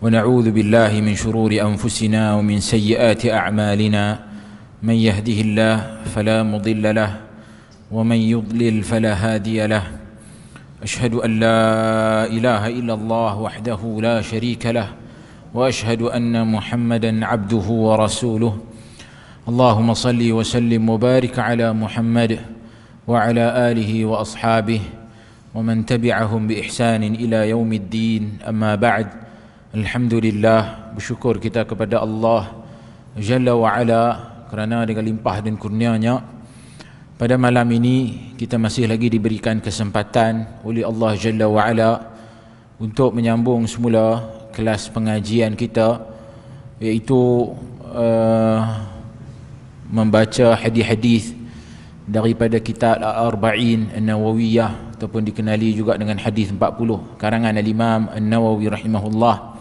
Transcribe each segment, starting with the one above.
ونعوذ بالله من شرور أنفسنا ومن سيئات أعمالنا من يهده الله فلا مضل له ومن يضلل فلا هادي له أشهد أن لا إله إلا الله وحده لا شريك له وأشهد أن محمدا عبده ورسوله اللهم صل وسلم وبارك على محمد وعلى آله وأصحابه ومن تبعهم بإحسان إلى يوم الدين. أما بعد, Alhamdulillah, bersyukur kita kepada Allah Jalla wa'ala kerana dengan limpah dan kurnianya pada malam ini kita masih lagi diberikan kesempatan oleh Allah Jalla wa'ala untuk menyambung semula kelas pengajian kita, iaitu membaca hadis-hadis daripada kitab Al-Arba'in An-Nawawiyah, ataupun dikenali juga dengan hadis 40 karangan Al-Imam An-Nawawi rahimahullah.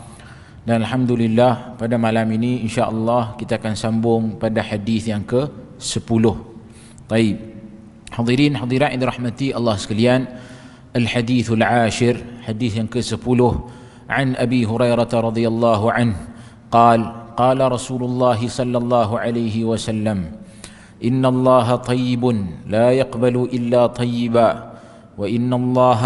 Dan alhamdulillah pada malam ini insya-Allah kita akan sambung pada hadis yang ke-10. Baik. Hadirin hadirat yang dirahmati Allah sekalian, al-hadithul 'ashir, hadis yang ke-10, an Abi Hurairah radhiyallahu anhu qala Rasulullah sallallahu alaihi wasallam Inna Allah tayyibun la yaqbalu illa tayyiba wa inna Allah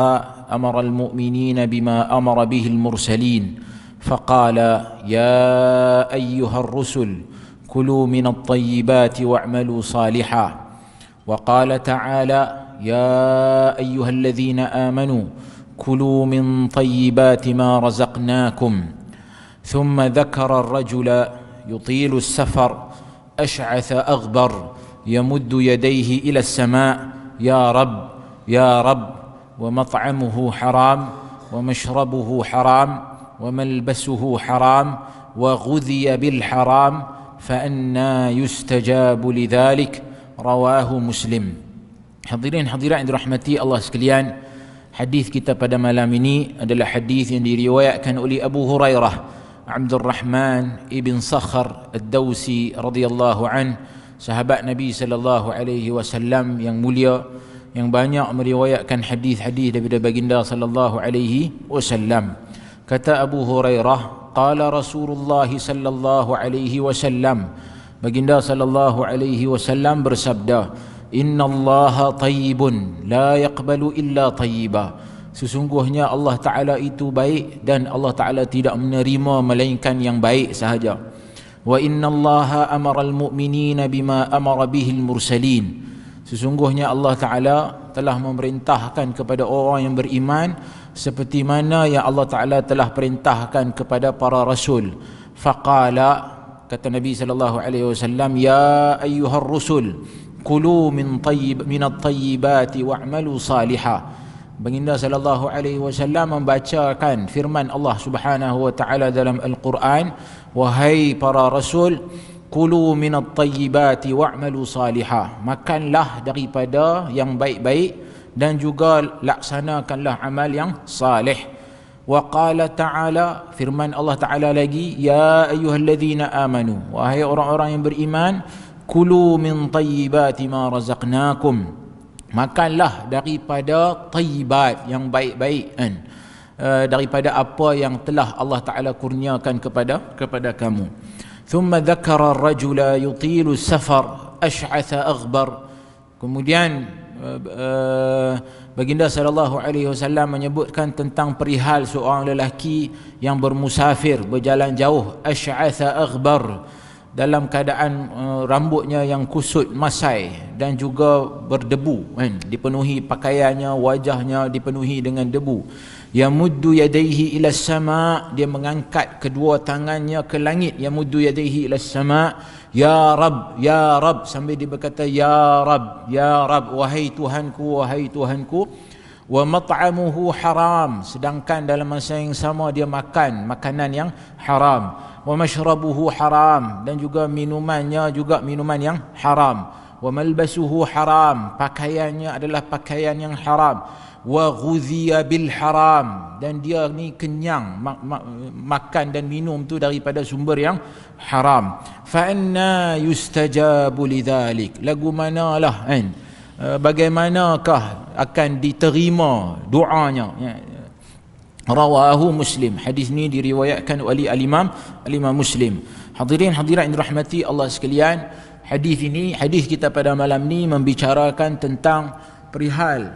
amara al-mu'minina bima amara bihi al-mursalin faqala ya ayyuhar rusul kulu min at-tayyibati wa'malu salihan wa qala ta'ala ya ayyuhalladhina amanu kulu min tayyibati ma razaqnakum thumma dhakara ar-rajula yutilu as-safar ash'atha aghbar يمد يديه إلى السماء يا رب يا رب ومطعمه حرام ومشربه حرام وملبسه حرام وغذي بالحرام فأنى يستجاب لذلك رواه مسلم. Hadirin hadirat yang dirahmati Allah sekalian, hadis kita pada malam ini adalah hadis yang diriwayatkan oleh Abu Hurairah Abdul Rahman ibn Sakhar Ad-Dawsi radhiyallahu anhu, sahabat Nabi sallallahu alaihi wasallam yang mulia, yang banyak meriwayatkan hadis-hadis daripada baginda sallallahu alaihi wasallam. Kata Abu Hurairah, qala Rasulullah sallallahu alaihi wasallam, baginda sallallahu alaihi wasallam bersabda, innallaha tayyibun la yaqbalu illa tayyiba. Sesungguhnya Allah Taala itu baik dan Allah Taala tidak menerima melainkan yang baik sahaja. Wa innallaha amara al-mu'minina bima amara bihi al-mursalin. Sesungguhnya Allah Ta'ala telah memerintahkan kepada orang yang beriman seperti mana yang Allah Ta'ala telah perintahkan kepada para rasul. Faqala, kata Nabi sallallahu alaihi wasallam, ya ayyuhar rusul kulu min at-tayyibati wa'malu salihah. Baginda sallallahu alaihi wasallam membacakan firman Allah Subhanahu wa taala dalam Al-Quran, wahai para rasul, kulu minat tayyibati wa'malu salihah, makanlah daripada yang baik-baik dan juga laksanakanlah amal yang salih. Wa qala ta'ala, firman Allah Ta'ala lagi, ya ayyuhalladzina amanu, wahai orang-orang yang beriman, kulu min tayyibati ma razaqnakum, makanlah daripada tayyibat yang baik-baik kan, daripada apa yang telah Allah Ta'ala kurniakan kepada kamu. Thumma dhakara ar-rajula yutilu safar ash'atha aghbar. Kemudian baginda sallallahu alaihi wasallam menyebutkan tentang perihal seorang lelaki yang bermusafir, berjalan jauh, ash'atha aghbar, dalam keadaan rambutnya yang kusut masai dan juga berdebu kan, dipenuhi pakaiannya, wajahnya dipenuhi dengan debu. Yamuddu yadayhi ila sama, dia mengangkat kedua tangannya ke langit. Yamuddu yadayhi ila sama, ya rab ya rab, sambil dia berkata ya rab ya rab, wahai Tuhanku wahai Tuhanku. Wa mat'amuhu haram, sedangkan dalam masa yang sama dia makan makanan yang haram. Wa mashrabuhu haram, dan juga minumannya juga minuman yang haram. Wa malbasuhu haram, pakaiannya adalah pakaian yang haram. Wa ghudhiya bil haram, dan dia ni kenyang makan dan minum tu daripada sumber yang haram. Fa anna yustajabu lidzalik, lagu manalah kan, bagaimanakah akan diterima doanya, Rawahu Muslim. Hadis ni diriwayatkan oleh al-Imam Muslim. Hadirin hadirat yang dirahmati Allah sekalian, hadis ini, hadis kita pada malam ni membicarakan tentang perihal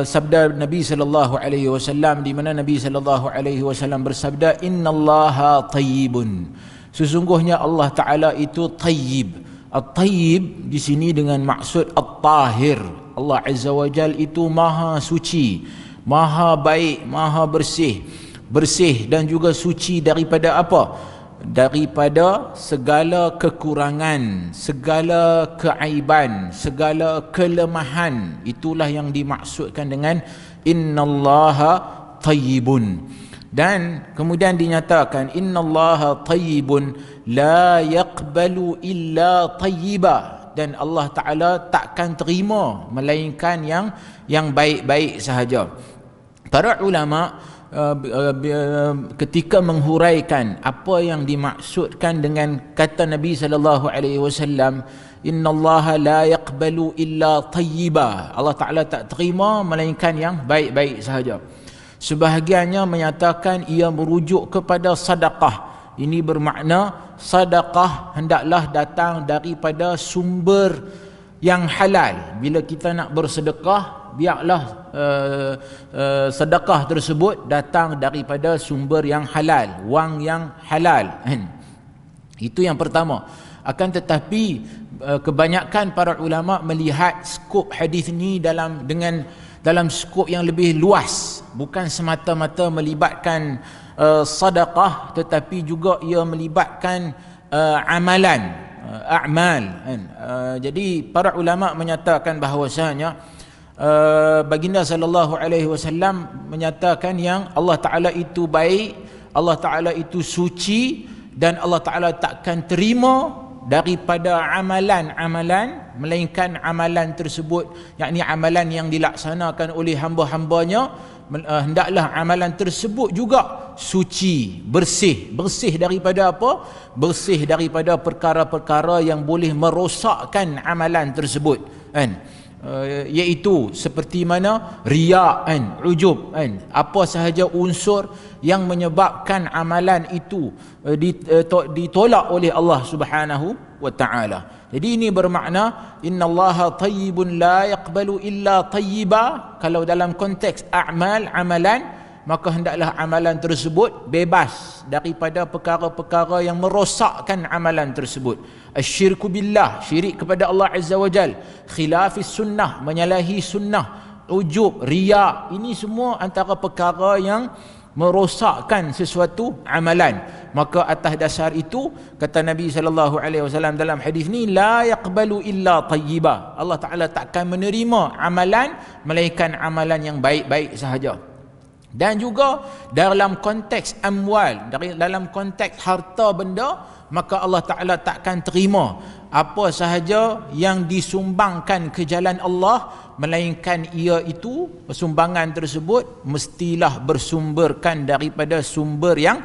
sabda Nabi sallallahu alaihi wasallam, di mana Nabi sallallahu alaihi wasallam bersabda, innallaha tayyibun, sesungguhnya Allah Taala itu tayyib. At-tayyib di sini dengan maksud at-tahir. Allah Azza wa Jal itu maha suci, maha baik, maha bersih dan juga suci daripada apa? Daripada segala kekurangan, segala keaiban, segala kelemahan. Itulah yang dimaksudkan dengan innallaha tayyibun. Dan kemudian dinyatakan innallaha tayyibun la yaqbalu illa tayyiba, dan Allah Ta'ala takkan terima melainkan yang baik-baik sahaja. Para ulama ketika menghuraikan apa yang dimaksudkan dengan kata Nabi sallallahu alaihi wasallam, innallaha la yaqbalu illa tayyiba, Allah Taala tak terima melainkan yang baik-baik sahaja. Sebahagiannya menyatakan ia merujuk kepada sedekah. Ini bermakna sedekah hendaklah datang daripada sumber yang halal. Bila kita nak bersedekah, biarlah sedekah tersebut datang daripada sumber yang halal, wang yang halal. Itu yang pertama. Akan tetapi kebanyakan para ulama melihat skop hadis ini dalam skop yang lebih luas, bukan semata-mata melibatkan sedekah, tetapi juga ia melibatkan amalan, a'mal. Jadi para ulama menyatakan bahawasanya baginda sallallahu alaihi wasallam menyatakan yang Allah Taala itu baik, Allah Taala itu suci, dan Allah Taala takkan terima daripada amalan-amalan melainkan amalan tersebut, yakni amalan yang dilaksanakan oleh hamba-hambanya, hendaklah amalan tersebut juga suci, bersih daripada apa? Bersih daripada perkara-perkara yang boleh merosakkan amalan tersebut, kan? Iaitu seperti mana riya, kan, ujub, kan, apa sahaja unsur yang menyebabkan amalan itu ditolak oleh Allah Subhanahu wa taala. Jadi ini bermakna innallaha tayyibun la yaqbalu illa tayyiba. Kalau dalam konteks amalan, maka hendaklah amalan tersebut bebas daripada perkara-perkara yang merosakkan amalan tersebut. Asyirku billah, syirik kepada Allah Azza wa Jal, khilafis sunnah, menyalahi sunnah, ujub, riya, ini semua antara perkara yang merosakkan sesuatu amalan. Maka atas dasar itu kata Nabi sallallahu alaihi wasallam dalam hadis ni, la yaqbalu illa tayyiba, Allah Taala takkan menerima amalan melainkan amalan yang baik-baik sahaja. Dan juga dalam konteks amwal, dalam konteks harta benda, maka Allah Ta'ala takkan terima apa sahaja yang disumbangkan ke jalan Allah, melainkan ia itu, sumbangan tersebut mestilah bersumberkan daripada sumber yang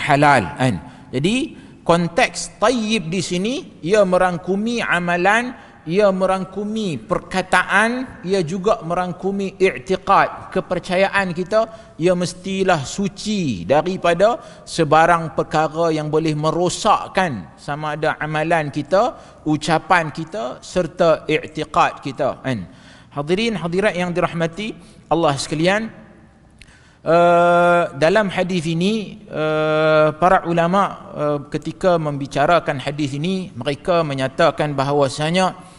halal, kan? Jadi konteks tayyib di sini ia merangkumi amalan, ia merangkumi perkataan, ia juga merangkumi i'tiqad, kepercayaan kita, ia mestilah suci daripada sebarang perkara yang boleh merosakkan sama ada amalan kita, ucapan kita serta i'tiqad kita, kan? Hadirin hadirat yang dirahmati Allah sekalian, dalam hadis ini para ulama ketika membicarakan hadis ini, mereka menyatakan bahawasanya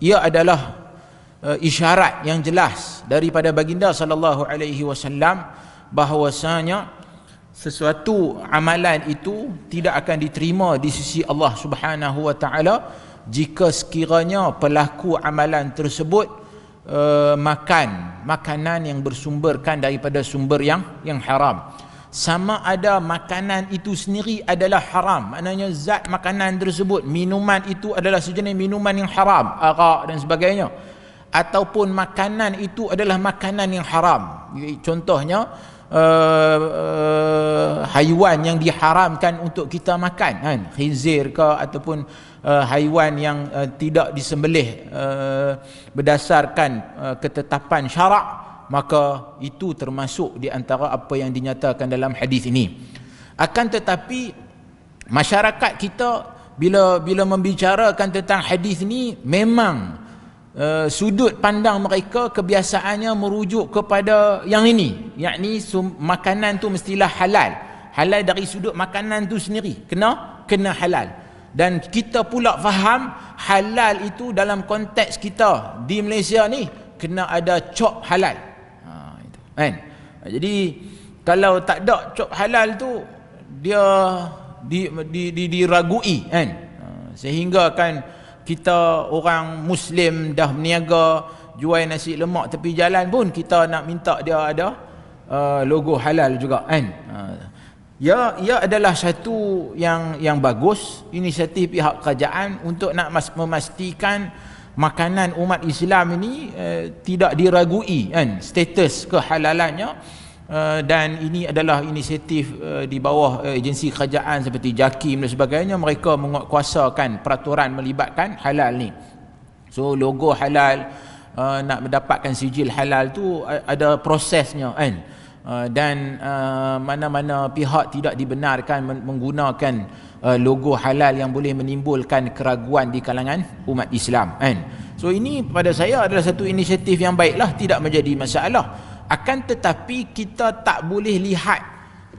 ia adalah isyarat yang jelas daripada baginda sallallahu alaihi wasallam bahawasanya sesuatu amalan itu tidak akan diterima di sisi Allah Subhanahu wa taala jika sekiranya pelaku amalan tersebut makan makanan yang bersumberkan daripada sumber yang haram. Sama ada makanan itu sendiri adalah haram, maknanya zat makanan tersebut, minuman itu adalah sejenis minuman yang haram, arak dan sebagainya, ataupun makanan itu adalah makanan yang haram. Contohnya haiwan yang diharamkan untuk kita makan, kan? Khinzir ke, ataupun haiwan yang tidak disembelih berdasarkan ketetapan syarak, maka itu termasuk di antara apa yang dinyatakan dalam hadis ini. Akan tetapi masyarakat kita bila membicarakan tentang hadis ni, memang sudut pandang mereka kebiasaannya merujuk kepada yang ini, yakni makanan tu mestilah halal. Halal dari sudut makanan tu sendiri, kena halal. Dan kita pula faham halal itu dalam konteks kita di Malaysia ni kena ada cop halal. Itu kan. Jadi kalau tak ada cop halal tu, dia diragui kan. Sehingga kan kita orang Muslim dah berniaga jual nasi lemak tepi jalan pun kita nak minta dia ada logo halal juga kan. Ia adalah satu yang bagus, inisiatif pihak kerajaan untuk nak memastikan makanan umat Islam ini tidak diragui kan status kehalalannya. Dan ini adalah inisiatif di bawah agensi kerajaan seperti JAKIM dan sebagainya. Mereka menguatkuasakan peraturan melibatkan halal ni. So logo halal, nak mendapatkan sijil halal tu ada prosesnya kan. Dan mana-mana pihak tidak dibenarkan menggunakan logo halal yang boleh menimbulkan keraguan di kalangan umat Islam kan. So ini pada saya adalah satu inisiatif yang baiklah, tidak menjadi masalah. Akan tetapi kita tak boleh lihat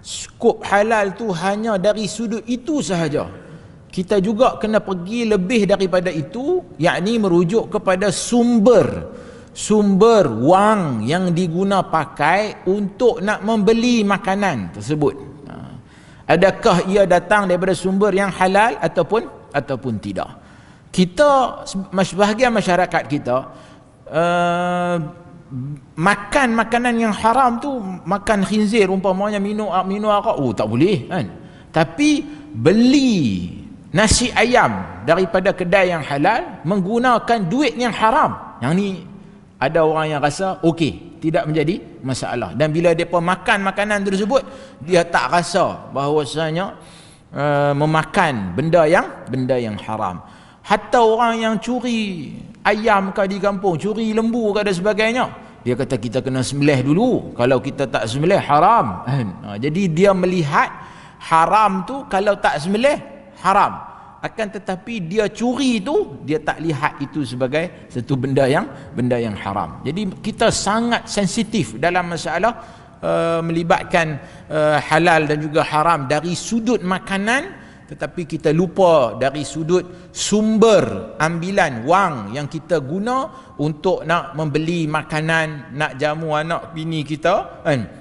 skop halal tu hanya dari sudut itu sahaja. Kita juga kena pergi lebih daripada itu, yakni merujuk kepada sumber wang yang diguna pakai untuk nak membeli makanan tersebut. Adakah ia datang daripada sumber yang halal ataupun tidak? Kita sebahagian masyarakat kita makan makanan yang haram tu, makan khinzir umpamanya, minum arak, tak boleh kan. Tapi beli nasi ayam daripada kedai yang halal menggunakan duit yang haram, yang ni ada orang yang rasa okey, tidak menjadi masalah. Dan bila depa makan makanan tersebut, dia tak rasa bahawasanya memakan benda yang haram. Hatta orang yang curi ayam ke di kampung, curi lembu ke dan sebagainya, dia kata kita kena sembelih dulu, kalau kita tak sembelih haram. Jadi dia melihat haram tu kalau tak sembelih haram. Akan tetapi dia curi tu, dia tak lihat itu sebagai satu benda yang haram. Jadi kita sangat sensitif dalam masalah melibatkan halal dan juga haram dari sudut makanan, tetapi kita lupa dari sudut sumber ambilan wang yang kita guna untuk nak membeli makanan, nak jamu anak bini kita kan.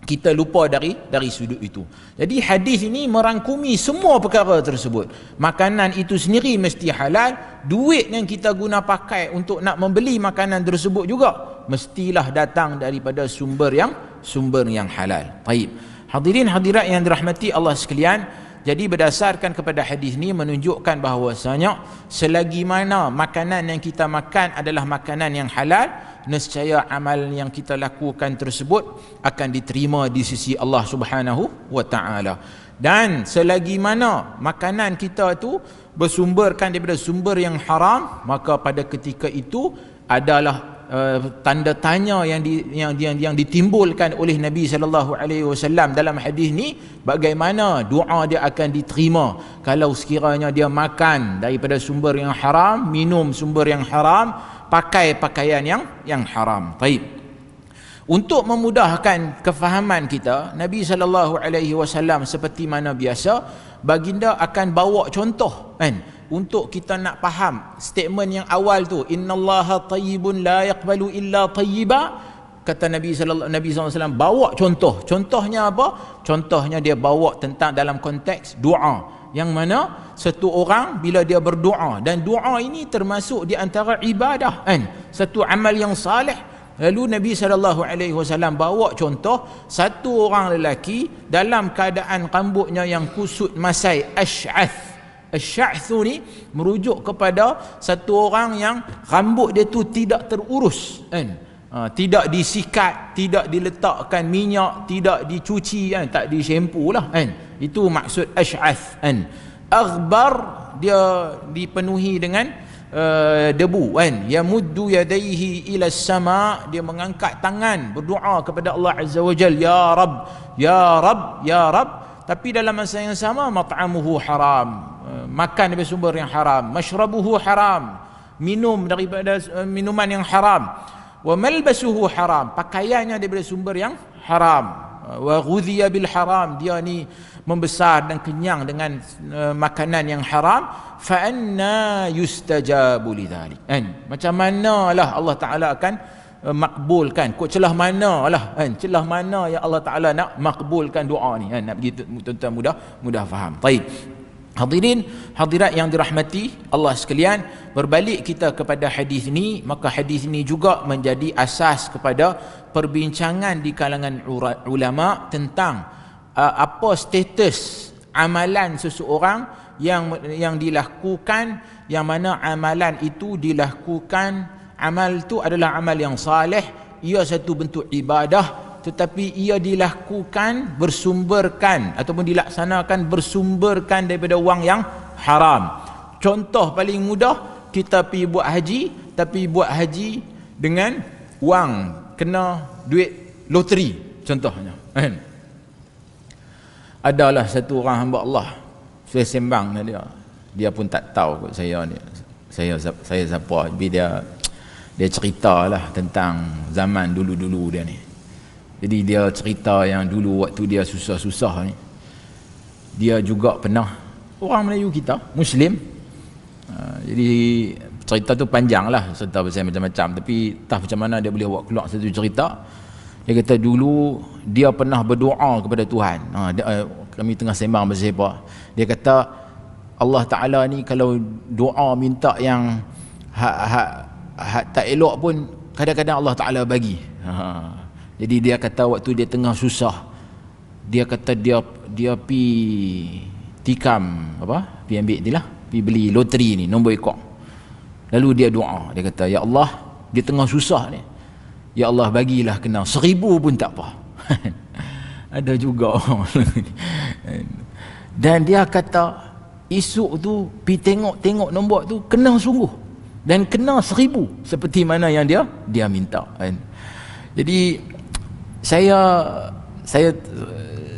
Kita lupa dari sudut itu. Jadi hadis ini merangkumi semua perkara tersebut. Makanan itu sendiri mesti halal, duit yang kita guna pakai untuk nak membeli makanan tersebut juga mestilah datang daripada sumber yang halal. Baik. Hadirin hadirat yang dirahmati Allah sekalian, jadi berdasarkan kepada hadis ini menunjukkan bahawasanya selagi mana makanan yang kita makan adalah makanan yang halal, nescaya amal yang kita lakukan tersebut akan diterima di sisi Allah Subhanahu wa taala. Dan selagi mana makanan kita itu bersumberkan daripada sumber yang haram, maka pada ketika itu adalah tanda tanya yang ditimbulkan oleh Nabi sallallahu alaihi wasallam dalam hadis ni, bagaimana doa dia akan diterima kalau sekiranya dia makan daripada sumber yang haram, minum sumber yang haram, pakai pakaian yang haram. Baik. Untuk memudahkan kefahaman kita, Nabi sallallahu alaihi wasallam seperti mana biasa, baginda akan bawa contoh kan, untuk kita nak faham statement yang awal tu, innallaha tayyibun la yaqbalu illa tayyiba. Kata Nabi sallallahu alaihi wasallam bawa contoh. Contohnya apa? Contohnya dia bawa tentang dalam konteks doa, yang mana satu orang bila dia berdoa, dan doa ini termasuk di antara ibadah kan, satu amal yang salih. Lalu Nabi SAW bawa contoh satu orang lelaki dalam keadaan rambutnya yang kusut masai, asy'ath. Asy'athu ni merujuk kepada satu orang yang rambut dia tu tidak terurus kan, tidak disikat, tidak diletakkan minyak, tidak dicuci kan, tak disyampu lah kan. Itu maksud asy'ath kan. Aghbar dia dipenuhi dengan debu kan, yamuddu yadayhi ila sama, dia mengangkat tangan berdoa kepada Allah Azza wa Jal, ya Rab, ya Rab, ya Rab, tapi dalam masa yang sama mat'amuhu haram, makan dari sumber yang haram, mashrabuhu haram, minum daripada minuman yang haram, wa malbasuhu haram, pakaiannya daripada sumber yang haram, wa ghudhiya bil haram, dia ni membesar dan kenyang dengan makanan yang haram, fa anna yustajabu lidzalik, kan, macam manalah Allah Taala akan makbulkan, kok celah manalah kan, celah mana yang Allah Taala nak makbulkan doa ni kan, nak begitu tuan-tuan mudah faham. Baik, hadirin hadirat yang dirahmati Allah sekalian, berbalik kita kepada hadis ni, maka hadis ni juga menjadi asas kepada perbincangan di kalangan ulama tentang apa status amalan seseorang yang dilakukan, yang mana amalan itu dilakukan, amal itu adalah amal yang saleh, ia satu bentuk ibadah, tetapi ia dilakukan bersumberkan ataupun dilaksanakan bersumberkan daripada wang yang haram. Contoh paling mudah, kita pergi buat haji, tapi buat haji dengan wang kena duit loteri contohnya, kan? Adalah satu orang hamba Allah, saya sembang dengan dia pun tak tahu kot saya ni, saya siapa, tapi dia ceritalah tentang zaman dulu-dulu dia ni. Jadi dia cerita yang dulu waktu dia susah-susah ni, dia juga pernah, orang Melayu kita, Muslim, jadi cerita tu panjang lah, cerita pasal macam-macam, tapi entah macam mana dia boleh buat keluar satu cerita. Dia kata dulu dia pernah berdoa kepada Tuhan, kami tengah sembang pasal apa, dia kata Allah Ta'ala ni kalau doa minta yang hak tak elok pun kadang-kadang Allah Ta'ala bagi. Jadi dia kata waktu dia tengah susah, dia kata dia pi tikam apa, pi ambil ni lah, pi beli loteri ni nombor ekor. Lalu dia doa, dia kata ya Allah, dia tengah susah ni, ya Allah bagilah kena 1000 pun tak apa. Ada juga orang dan dia kata esok tu pi tengok nombor tu kena sungguh, dan kena 1000 seperti mana yang dia minta, kan? Jadi saya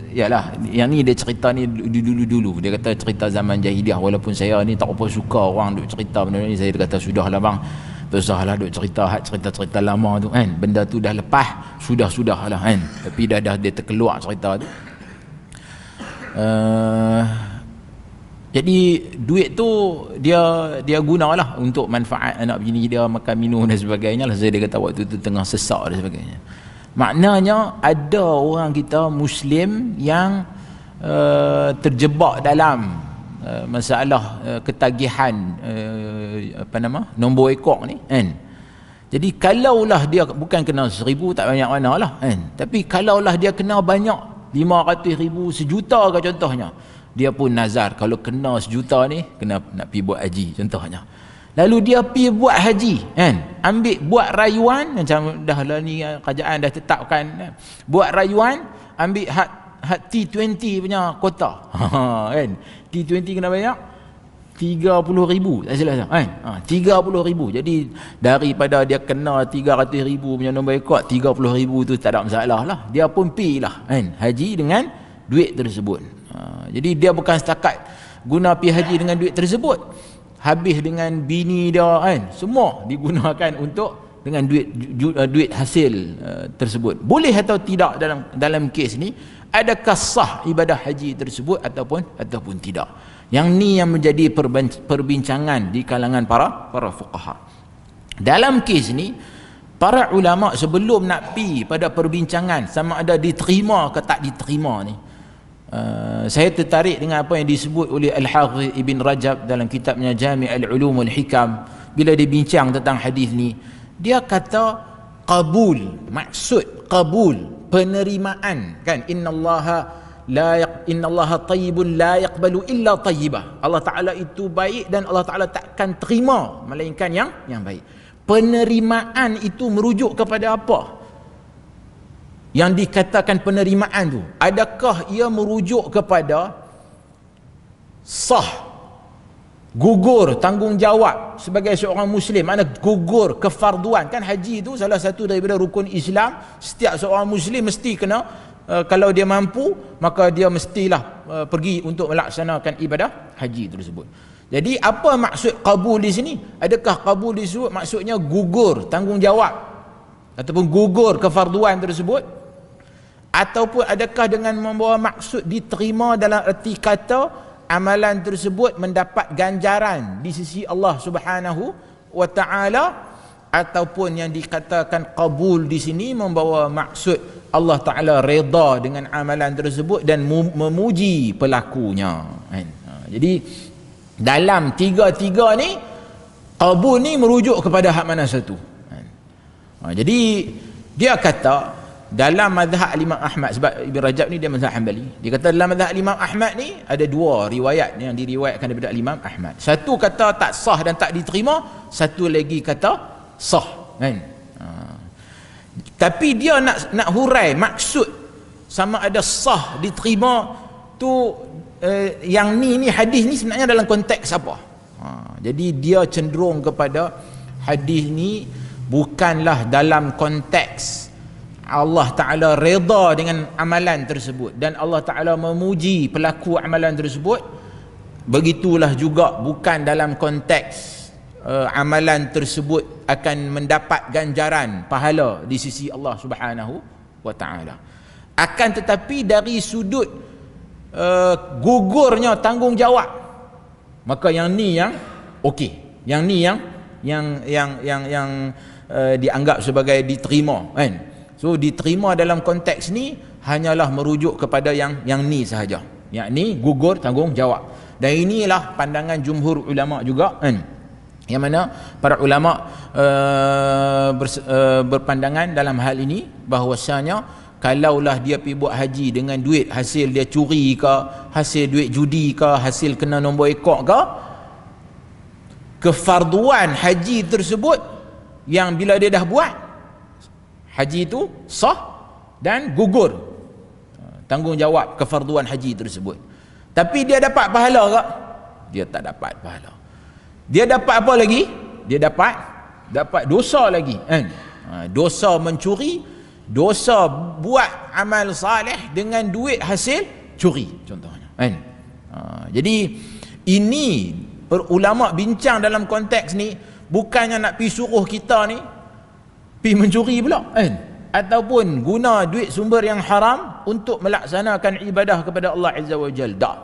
yalah, yang ni dia cerita ni dulu, dia kata cerita zaman jahiliah, walaupun saya ni tak apa suka orang duk cerita benda ni, saya kata sudahlah bang, tak usahlah duk cerita lama tu, kan, benda tu dah lepas, sudahlah, kan, tapi dah dia terkeluar cerita tu. Jadi duit tu dia gunalah untuk manfaat anak bini dia, makan minum dan sebagainya lah. Saya dia kata waktu tu tengah sesak dan sebagainya. Maknanya ada orang kita Muslim yang terjebak dalam masalah ketagihan nombor ekor ni, kan. Jadi kalaulah dia bukan kena 1000 tak banyak mana lah, kan, tapi kalaulah dia kena banyak 500,000, 1 juta ke contohnya, dia pun nazar kalau kena 1 juta ni kena nak pergi buat haji contohnya. Lalu dia pergi buat haji, kan, buat rayuan, macam dah lah ni kerajaan dah tetapkan, kan? Buat rayuan, ambil had T20 punya kota, kan, T20 kena banyak 30,000 tak silap, kan, 30,000. Jadi daripada dia kena 300,000 punya nombor ekor, 30,000 tu tak ada masalah lah, dia pun pergi lah, kan, haji dengan duit tersebut. Jadi dia bukan setakat guna pergi haji dengan duit tersebut, habis dengan bini dia, kan, semua digunakan untuk dengan duit hasil tersebut. Boleh atau tidak dalam kes ni, adakah sah ibadah haji tersebut ataupun tidak? Yang ni yang menjadi perbincangan di kalangan para fuqaha. Dalam kes ni, para ulama sebelum nak pi pada perbincangan sama ada diterima ke tak diterima ni, saya tertarik dengan apa yang disebut oleh Al-Hafidh Ibn Rajab dalam kitabnya Jami' Al-Ulum Wal-Hikam. Bila dia bincang tentang hadis ni, dia kata qabul, maksud qabul, penerimaan, kan, innallaha tayyibun la yaqbalu illa tayyibah. Allah Taala itu baik dan Allah Taala takkan terima melainkan yang baik. Penerimaan itu merujuk kepada apa? Yang dikatakan penerimaan tu, adakah ia merujuk kepada sah gugur tanggungjawab sebagai seorang Muslim, mana gugur kefarduan. Kan haji itu salah satu daripada rukun Islam. Setiap seorang Muslim mesti kena, kalau dia mampu, maka dia mestilah pergi untuk melaksanakan ibadah haji tersebut. Jadi apa maksud qabul di sini? Adakah qabul disebut maksudnya gugur tanggungjawab ataupun gugur kefarduan tersebut? Ataupun adakah dengan membawa maksud diterima dalam erti kata amalan tersebut mendapat ganjaran di sisi Allah Subhanahu wa taala? Ataupun yang dikatakan qabul di sini membawa maksud Allah taala redha dengan amalan tersebut dan memuji pelakunya. Jadi dalam tiga-tiga ni, qabul ni merujuk kepada hak mana satu. Jadi dia kata dalam mazhab Imam Ahmad, sebab Ibn Rajab ni dia mazhab Hanbali, dia kata dalam mazhab Imam Ahmad ni ada dua riwayat yang diriwayatkan daripada Imam Ahmad. Satu kata tak sah dan tak diterima, satu lagi kata sah, kan? Tapi dia nak hurai maksud sama ada sah diterima tu, yang ni hadis ni sebenarnya dalam konteks apa. Jadi dia cenderung kepada hadis ni bukanlah dalam konteks Allah Ta'ala redha dengan amalan tersebut dan Allah Ta'ala memuji pelaku amalan tersebut. Begitulah juga bukan dalam konteks amalan tersebut akan mendapat ganjaran pahala di sisi Allah Subhanahu wa Ta'ala. Akan tetapi dari sudut gugurnya tanggungjawab, maka yang ni yang okey, yang ni yang dianggap sebagai diterima, kan? So diterima dalam konteks ni hanyalah merujuk kepada yang ni sahaja, yakni gugur tanggungjawab. Dan inilah pandangan jumhur ulama juga, kan? Yang mana para ulama berpandangan dalam hal ini bahwasanya kalaulah dia pergi buat haji dengan duit hasil dia curi ke, hasil duit judi ke, hasil kena nombor ekor ke, kefarduan haji tersebut yang bila dia dah buat, haji itu sah dan gugur tanggungjawab kefarduan haji tersebut. Tapi dia dapat pahala ke? Dia tak dapat pahala. Dia dapat apa lagi? Dia dapat dosa lagi, kan? Dosa mencuri, dosa buat amal saleh dengan duit hasil curi contohnya, kan? Jadi ini ulama bincang dalam konteks ni bukannya nak pi suruh kita ni pi mencuri pula, kan? Ataupun guna duit sumber yang haram untuk melaksanakan ibadah kepada Allah Azza wa Jalla. Tak.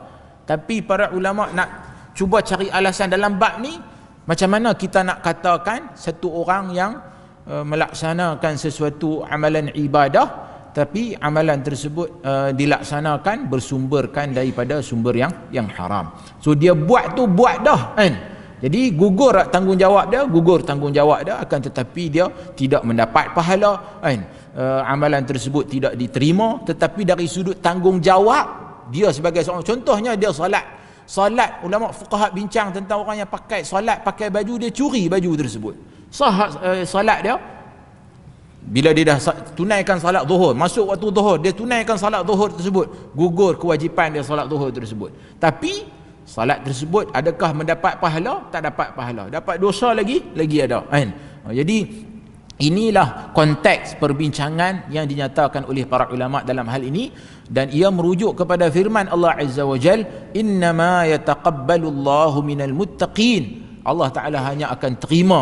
Tapi para ulama nak cuba cari alasan dalam bab ni, macam mana kita nak katakan satu orang yang melaksanakan sesuatu amalan ibadah tapi amalan tersebut dilaksanakan bersumberkan daripada sumber yang haram. So dia buat tu buat dah, kan? Jadi gugur tanggungjawab dia, akan tetapi dia tidak mendapat pahala, kan? Amalan tersebut tidak diterima. Tetapi dari sudut tanggungjawab dia sebagai seorang, contohnya dia solat, ulama fuqaha bincang tentang orang yang pakai solat, pakai baju, dia curi baju tersebut. Sah salat dia bila dia dah tunaikan salat zuhur, masuk waktu zuhur, dia tunaikan salat zuhur tersebut, gugur kewajipan dia salat zuhur tersebut. Tapi salat tersebut adakah mendapat pahala? Tak dapat pahala. Dapat dosa lagi ada, kan? Jadi inilah konteks perbincangan yang dinyatakan oleh para ulama dalam hal ini, dan ia merujuk kepada firman Allah Azza wa Jal, innama yataqabbalullahu minal muttaqin. Allah Ta'ala hanya akan terima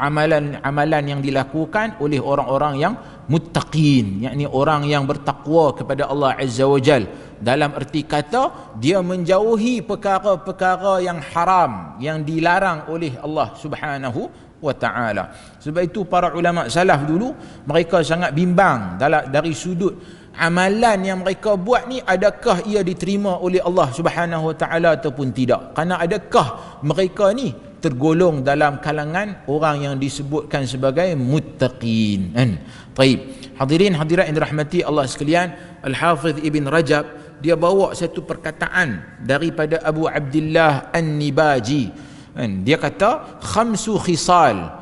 amalan yang dilakukan oleh orang-orang yang muttaqin, yakni orang yang bertakwa kepada Allah Azza wa Jal. Dalam erti kata dia menjauhi perkara-perkara yang haram, yang dilarang oleh Allah Subhanahu wa ta'ala. Sebab itu para ulama salaf dulu mereka sangat bimbang dari sudut amalan yang mereka buat ni, adakah ia diterima oleh Allah Subhanahu wa ta'ala ataupun tidak. Kerana adakah mereka ni tergolong dalam kalangan orang yang disebutkan sebagai muttaqin, kan? Baik, hadirin hadirat yang dirahmati Allah sekalian, Al-Hafidh Ibn Rajab dia bawa satu perkataan daripada Abu Abdullah An-Nibaji, kan? Dia kata khamsu khisal.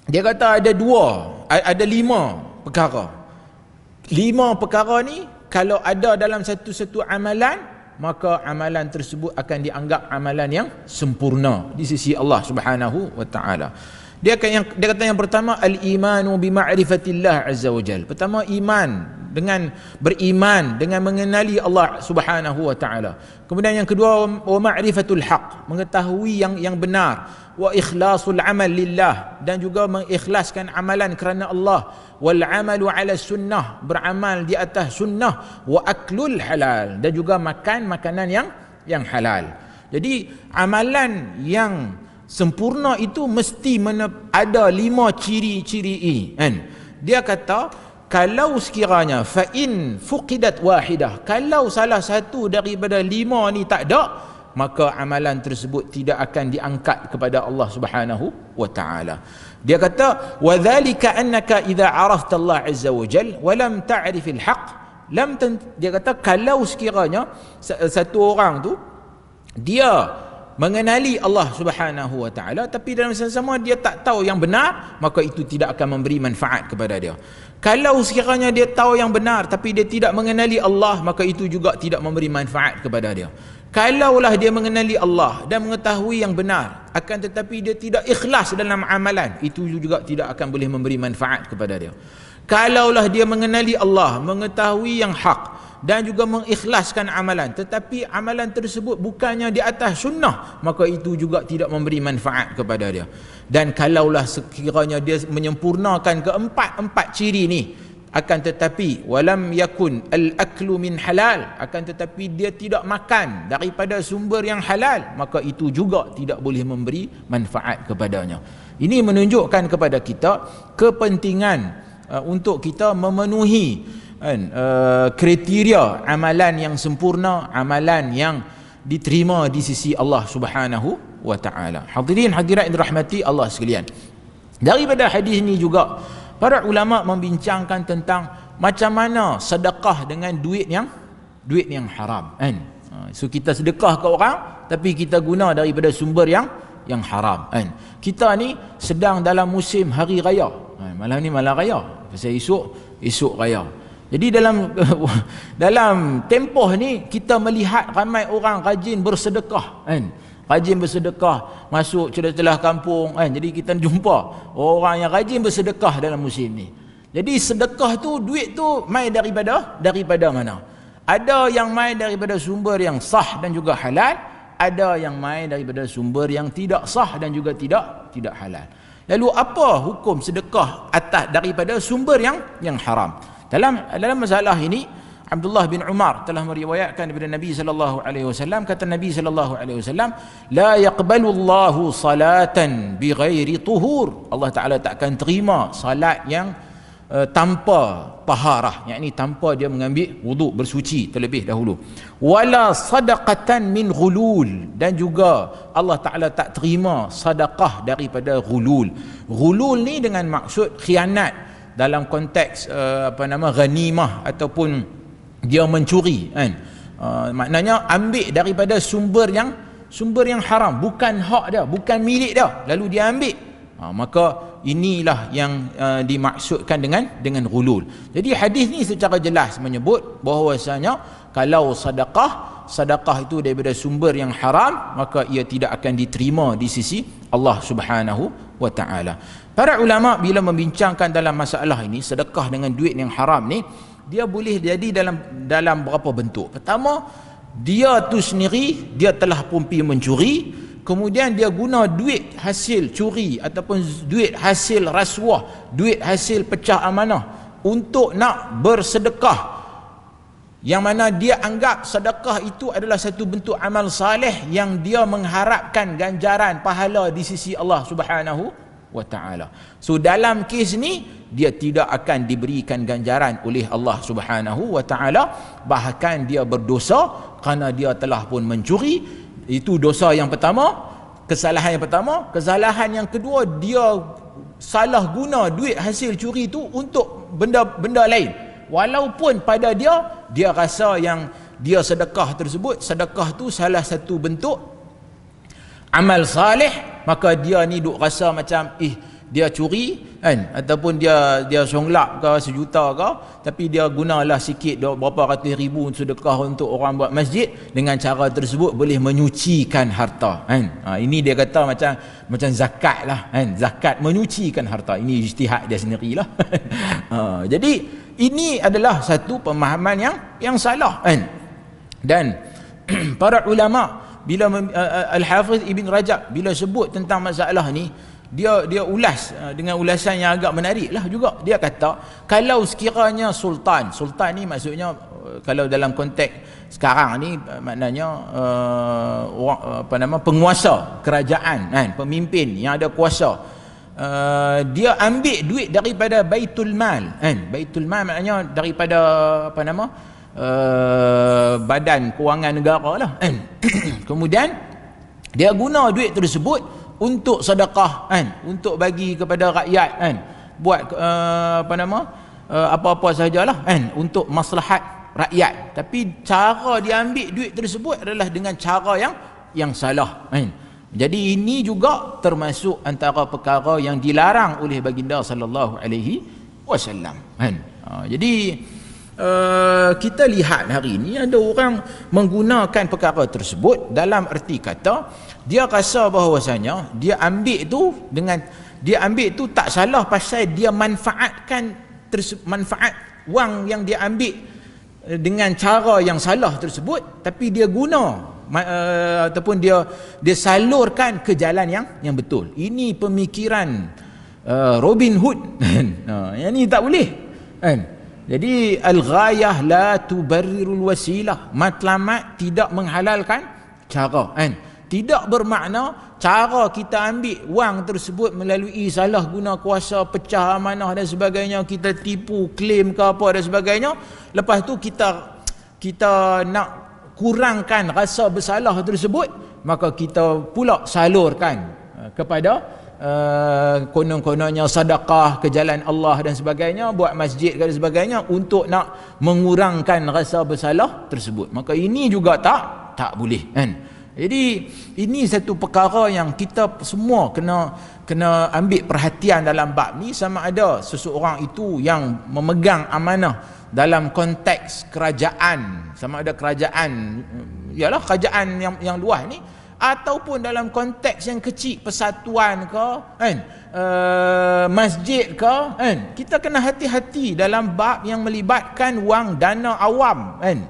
Dia kata ada 5 perkara. 5 perkara ni kalau ada dalam satu amalan, maka amalan tersebut akan dianggap amalan yang sempurna di sisi Allah Subhanahu wa taala. Dia kata yang pertama, al-imanu bi ma'rifatillah azza wajal. Pertama, iman dengan beriman dengan mengenali Allah Subhanahu wa taala. Kemudian yang kedua, wa ma'rifatul haq, mengetahui yang benar, wa ikhlasul amal lillah, dan juga mengikhlaskan amalan kerana Allah, wal amalu ala sunnah, beramal di atas sunnah, wa aklul halal, dan juga makan makanan yang halal. Jadi amalan yang sempurna itu mesti ada 5 ciri-ciri ini, kan? Dia kata kalau sekiranya fa in fuqidat wahidah, kalau salah satu daripada 5 ni tak ada, maka amalan tersebut tidak akan diangkat kepada Allah Subhanahu wa taala. Dia kata wa dzalika annaka idza arafta Allah azza wa jalla wa lam ta'rif al-haq lam dia kata kalau sekiranya satu orang tu dia mengenali Allah Subhanahu wa taala tapi dalam masa sama dia tak tahu yang benar, maka itu tidak akan memberi manfaat kepada dia. Kalau sekiranya dia tahu yang benar tapi dia tidak mengenali Allah, maka itu juga tidak memberi manfaat kepada dia. Kalaulah dia mengenali Allah dan mengetahui yang benar, akan tetapi dia tidak ikhlas dalam amalan, itu juga tidak akan boleh memberi manfaat kepada dia. Kalaulah dia mengenali Allah, mengetahui yang hak dan juga mengikhlaskan amalan, tetapi amalan tersebut bukannya di atas sunnah, maka itu juga tidak memberi manfaat kepada dia. Dan kalaulah sekiranya dia menyempurnakan keempat ciri ni, akan tetapi walam yakun al-aklu min halal, akan tetapi dia tidak makan daripada sumber yang halal, maka itu juga tidak boleh memberi manfaat kepadanya. Ini menunjukkan kepada kita kepentingan untuk kita memenuhi kriteria amalan yang sempurna, amalan yang diterima di sisi Allah Subhanahu wa taala. Hadirin hadirat yang dirahmati Allah sekalian, daripada hadis ini juga para ulama membincangkan tentang macam mana sedekah dengan duit yang haram, kan? So kita sedekah ke orang tapi kita guna daripada sumber yang haram, kan? Kita ni sedang dalam musim hari raya, malam ni malam raya, pasal esok raya. Jadi dalam tempoh ni kita melihat ramai orang rajin bersedekah, kan? Rajin bersedekah, masuk celah-celah kampung, kan? Jadi kita jumpa orang yang rajin bersedekah dalam musim ni. Jadi sedekah tu, duit tu mai daripada mana? Ada yang mai daripada sumber yang sah dan juga halal, ada yang mai daripada sumber yang tidak sah dan juga tidak halal. Lalu apa hukum sedekah atas daripada sumber yang haram? Dalam masalah ini, Abdullah bin Umar telah meriwayatkan daripada Nabi sallallahu alaihi wasallam, kata Nabi sallallahu alaihi wasallam, la yaqbalu Allahu salatan bighairi tuhur. Allah Taala takkan terima salat yang tanpa taharah, yakni tanpa dia mengambil wuduk, bersuci terlebih dahulu. Wala sadaqatan min ghulul, dan juga Allah Taala tak terima sedekah daripada ghulul. Ghulul ni dengan maksud khianat dalam konteks ghanimah ataupun dia mencuri, kan? Maknanya ambil daripada sumber yang haram, bukan hak dia, bukan milik dia, lalu dia ambil. Maka inilah yang dimaksudkan dengan ghulul. Jadi hadis ni secara jelas menyebut bahawasanya kalau sedekah itu daripada sumber yang haram, maka ia tidak akan diterima di sisi Allah Subhanahu wa taala. Para ulama bila membincangkan dalam masalah ini, sedekah dengan duit yang haram ni, dia boleh jadi dalam berapa bentuk. Pertama, dia tu sendiri dia telah pun pergi mencuri, kemudian dia guna duit hasil curi ataupun duit hasil rasuah, duit hasil pecah amanah untuk nak bersedekah, yang mana dia anggap sedekah itu adalah satu bentuk amal saleh yang dia mengharapkan ganjaran pahala di sisi Allah Subhanahu wa ta'ala. So dalam kes ni dia tidak akan diberikan ganjaran oleh Allah Subhanahu wa ta'ala, bahkan dia berdosa kerana dia telah pun mencuri. Itu dosa yang pertama, kesalahan yang pertama. Kesalahan yang kedua, dia salah guna duit hasil curi itu untuk benda lain, walaupun pada dia rasa yang dia sedekah tersebut, sedekah tu salah satu bentuk amal saleh, maka dia ni duk rasa macam dia curi kan, ataupun dia songlap ke sejuta ke, tapi dia gunalah sikit berapa ratus ribu sedekah untuk orang buat masjid, dengan cara tersebut boleh menyucikan harta kan. Ini dia kata macam zakat lah kan, zakat menyucikan harta. Ini ijtihad dia sendirilah. Jadi ini adalah satu pemahaman yang salah kan. Dan para ulama bila Al-Hafiz Ibn Rajab bila sebut tentang masalah ni, dia ulas dengan ulasan yang agak menarik lah juga. Dia kata kalau sekiranya sultan ni maksudnya kalau dalam konteks sekarang ni maknanya penguasa kerajaan kan, pemimpin yang ada kuasa, dia ambil duit daripada Baitul Mal kan. Baitul Mal maknanya daripada badan kewangan negara lah kan. Kemudian dia guna duit tersebut untuk sedekah kan, untuk bagi kepada rakyat kan, buat apa-apa sahajalah kan, untuk maslahat rakyat. Tapi cara dia ambil duit tersebut adalah dengan cara yang salah kan. Jadi ini juga termasuk antara perkara yang dilarang oleh baginda sallallahu alaihi wasallam kan. Jadi kita lihat hari ini ada orang menggunakan perkara tersebut dalam erti kata dia rasa bahawasanya dia ambil tu tak salah pasal dia manfaat wang yang dia ambil dengan cara yang salah tersebut, tapi dia guna ataupun dia salurkan ke jalan yang betul. Ini pemikiran Robin Hood. Yang ni tak boleh kan. Jadi al-ghayah la tubarrirul wasilah, matlamat tidak menghalalkan cara kan. Tidak bermakna cara kita ambil wang tersebut melalui salah guna kuasa, pecah amanah dan sebagainya, kita tipu, claim ke apa dan sebagainya, lepas tu kita nak kurangkan rasa bersalah tersebut, maka kita pula salurkan kepada konon-kononnya sedekah ke jalan Allah dan sebagainya, buat masjid dan sebagainya untuk nak mengurangkan rasa bersalah tersebut. Maka ini juga tak boleh kan. Jadi ini satu perkara yang kita semua kena ambil perhatian dalam bab ni, sama ada seseorang itu yang memegang amanah dalam konteks kerajaan, sama ada kerajaan ialah kerajaan yang luas ni, ataupun dalam konteks yang kecil, persatuan ke kan, masjid ke kan. Kita kena hati-hati dalam bab yang melibatkan wang dana awam kan.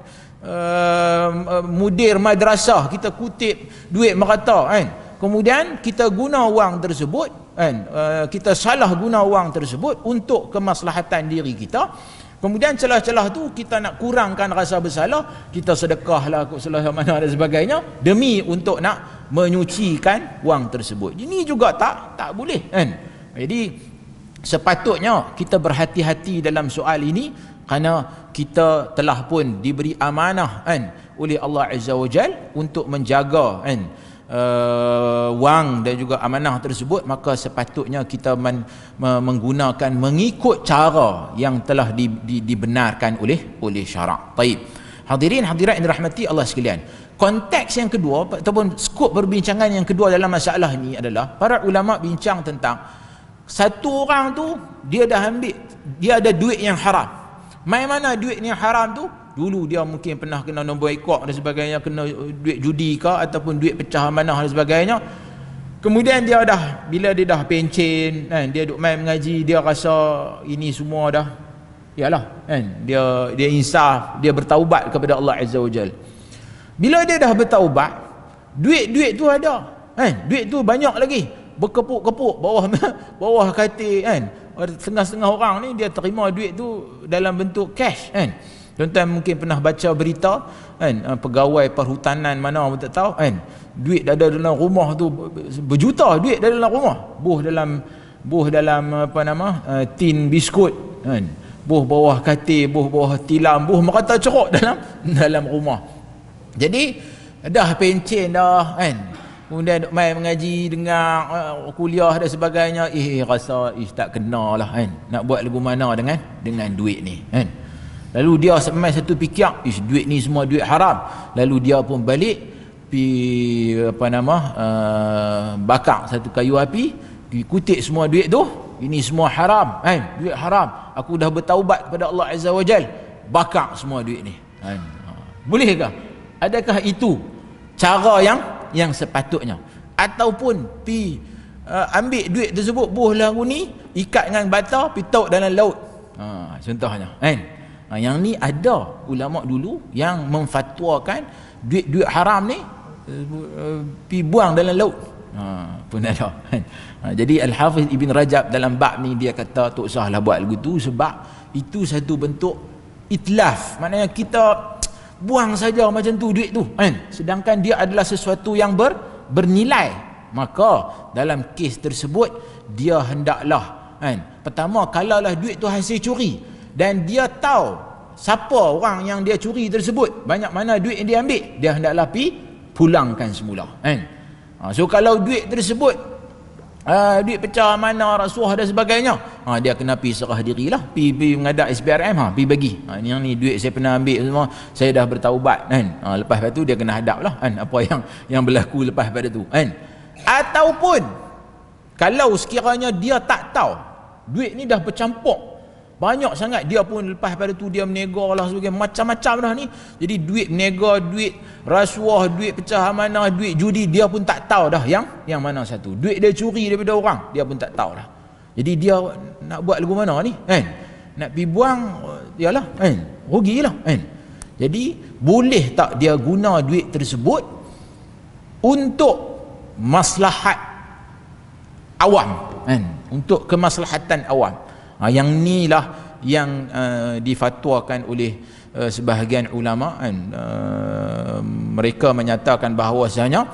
Mudir madrasah kita kutip duit merata kan, kemudian kita guna wang tersebut kan, kita salah guna wang tersebut untuk kemaslahatan diri kita, kemudian celah-celah tu kita nak kurangkan rasa bersalah, kita sedekahlah salah mana dan sebagainya demi untuk nak menyucikan wang tersebut. Ini juga tak boleh kan. Jadi sepatutnya kita berhati-hati dalam soal ini, kerana kita telah pun diberi amanah kan oleh Allah Azza wa Jal untuk menjaga kan wang dan juga amanah tersebut, maka sepatutnya kita menggunakan mengikut cara yang telah dibenarkan oleh syarak. Baik. Hadirin hadirat yang dirahmati Allah sekalian. Konteks yang kedua ataupun skop perbincangan yang kedua dalam masalah ini adalah para ulama bincang tentang satu orang tu dia ada duit yang haram. Mai mana duit yang haram tu? Dulu dia mungkin pernah kena nombor ekor dan sebagainya, kena duit judi ke ataupun duit pecah amanah dan sebagainya. Kemudian bila dia dah pencen kan, dia duk main mengaji, dia rasa ini semua dah yalah kan, dia insaf, dia bertaubat kepada Allah Azza wa Jal. Bila dia dah bertaubat, duit tu ada kan, duit tu banyak lagi, berkepuk-kepuk bawah katil kan. Setengah-setengah orang ni dia terima duit tu dalam bentuk cash kan. Tuan-tuan mungkin pernah baca berita kan, pegawai perhutanan mana pun tak tahu kan, duit ada dalam rumah tu berjuta duit dalam rumah, buh dalam tin biskut kan, buh bawah katil, buh bawah tilam, buh merata ceruk dalam rumah. Jadi dah pencen dah kan, kemudian duk main mengaji, dengar kuliah dan sebagainya, rasa tak kena lah kan, nak buat lagu mana dengan duit ni kan. Lalu dia semai satu fikir, duit ni semua duit haram. Lalu dia pun balik bakar satu kayu api, kutip semua duit tu, ini semua haram kan, duit haram, aku dah bertaubat kepada Allah Azza wa Jal, bakar semua duit ni kan. Bolehkah? Adakah itu cara yang sepatutnya? Ataupun pi ambil duit tersebut, buh lagu ni, ikat dengan bata, pi taut dalam laut, contohnya kan. Yang ni ada ulama dulu yang memfatwakan duit-duit haram ni pi buang dalam laut, pun ada kan. Jadi Al-Hafiz Ibn Rajab dalam bab ni dia kata tak usahlah buat lagu tu, sebab itu satu bentuk itlaf, maknanya kita buang saja macam tu duit tu kan, sedangkan dia adalah sesuatu yang bernilai. Maka dalam kes tersebut dia hendaklah kan, pertama kalaulah duit tu hasil curi dan dia tahu siapa orang yang dia curi tersebut, banyak mana duit yang dia ambil, dia hendaklah pi pulangkan semula kan. So kalau duit tersebut duit pecah, mana rasuah dan sebagainya, dia kena pi serah dirilah, pi mengadap SPRM, pi bagi, yang ni duit saya pernah ambil semua, saya dah bertaubat kan. Lepas tu dia kena hadap lah kan, apa yang berlaku lepas pada tu kan. Ataupun kalau sekiranya dia tak tahu duit ni dah bercampur banyak sangat, dia pun lepas pada tu dia menega lah sebagainya, macam-macam dah ni. Jadi duit menega, duit rasuah, duit pecah amanah, duit judi, dia pun tak tahu dah yang mana satu. Duit dia curi daripada orang, dia pun tak tahu dah. Jadi dia nak buat lagu mana ni kan, nak pergi buang, yalah kan, rugilah kan. Jadi boleh tak dia guna duit tersebut untuk maslahat awam kan, untuk kemaslahatan awam. Yang ni lah yang difatwakan oleh sebahagian ulama kan. Mereka menyatakan bahawasanya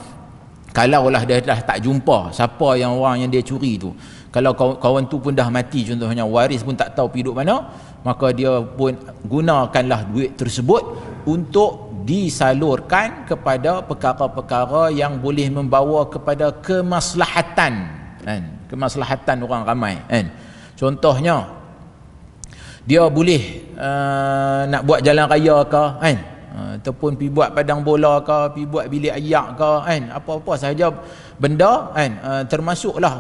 kalaulah dia dah tak jumpa siapa yang orang yang dia curi tu, kalau kawan tu pun dah mati contohnya, waris pun tak tahu pergi duduk mana, maka dia pun gunakanlah duit tersebut untuk disalurkan kepada perkara-perkara yang boleh membawa kepada kemaslahatan kan, kemaslahatan orang ramai kan. Contohnya dia boleh nak buat jalan raya ke kan, ataupun pergi buat padang bola ke, pergi buat bilik ayak ke kan, apa-apa sahaja benda kan, termasuklah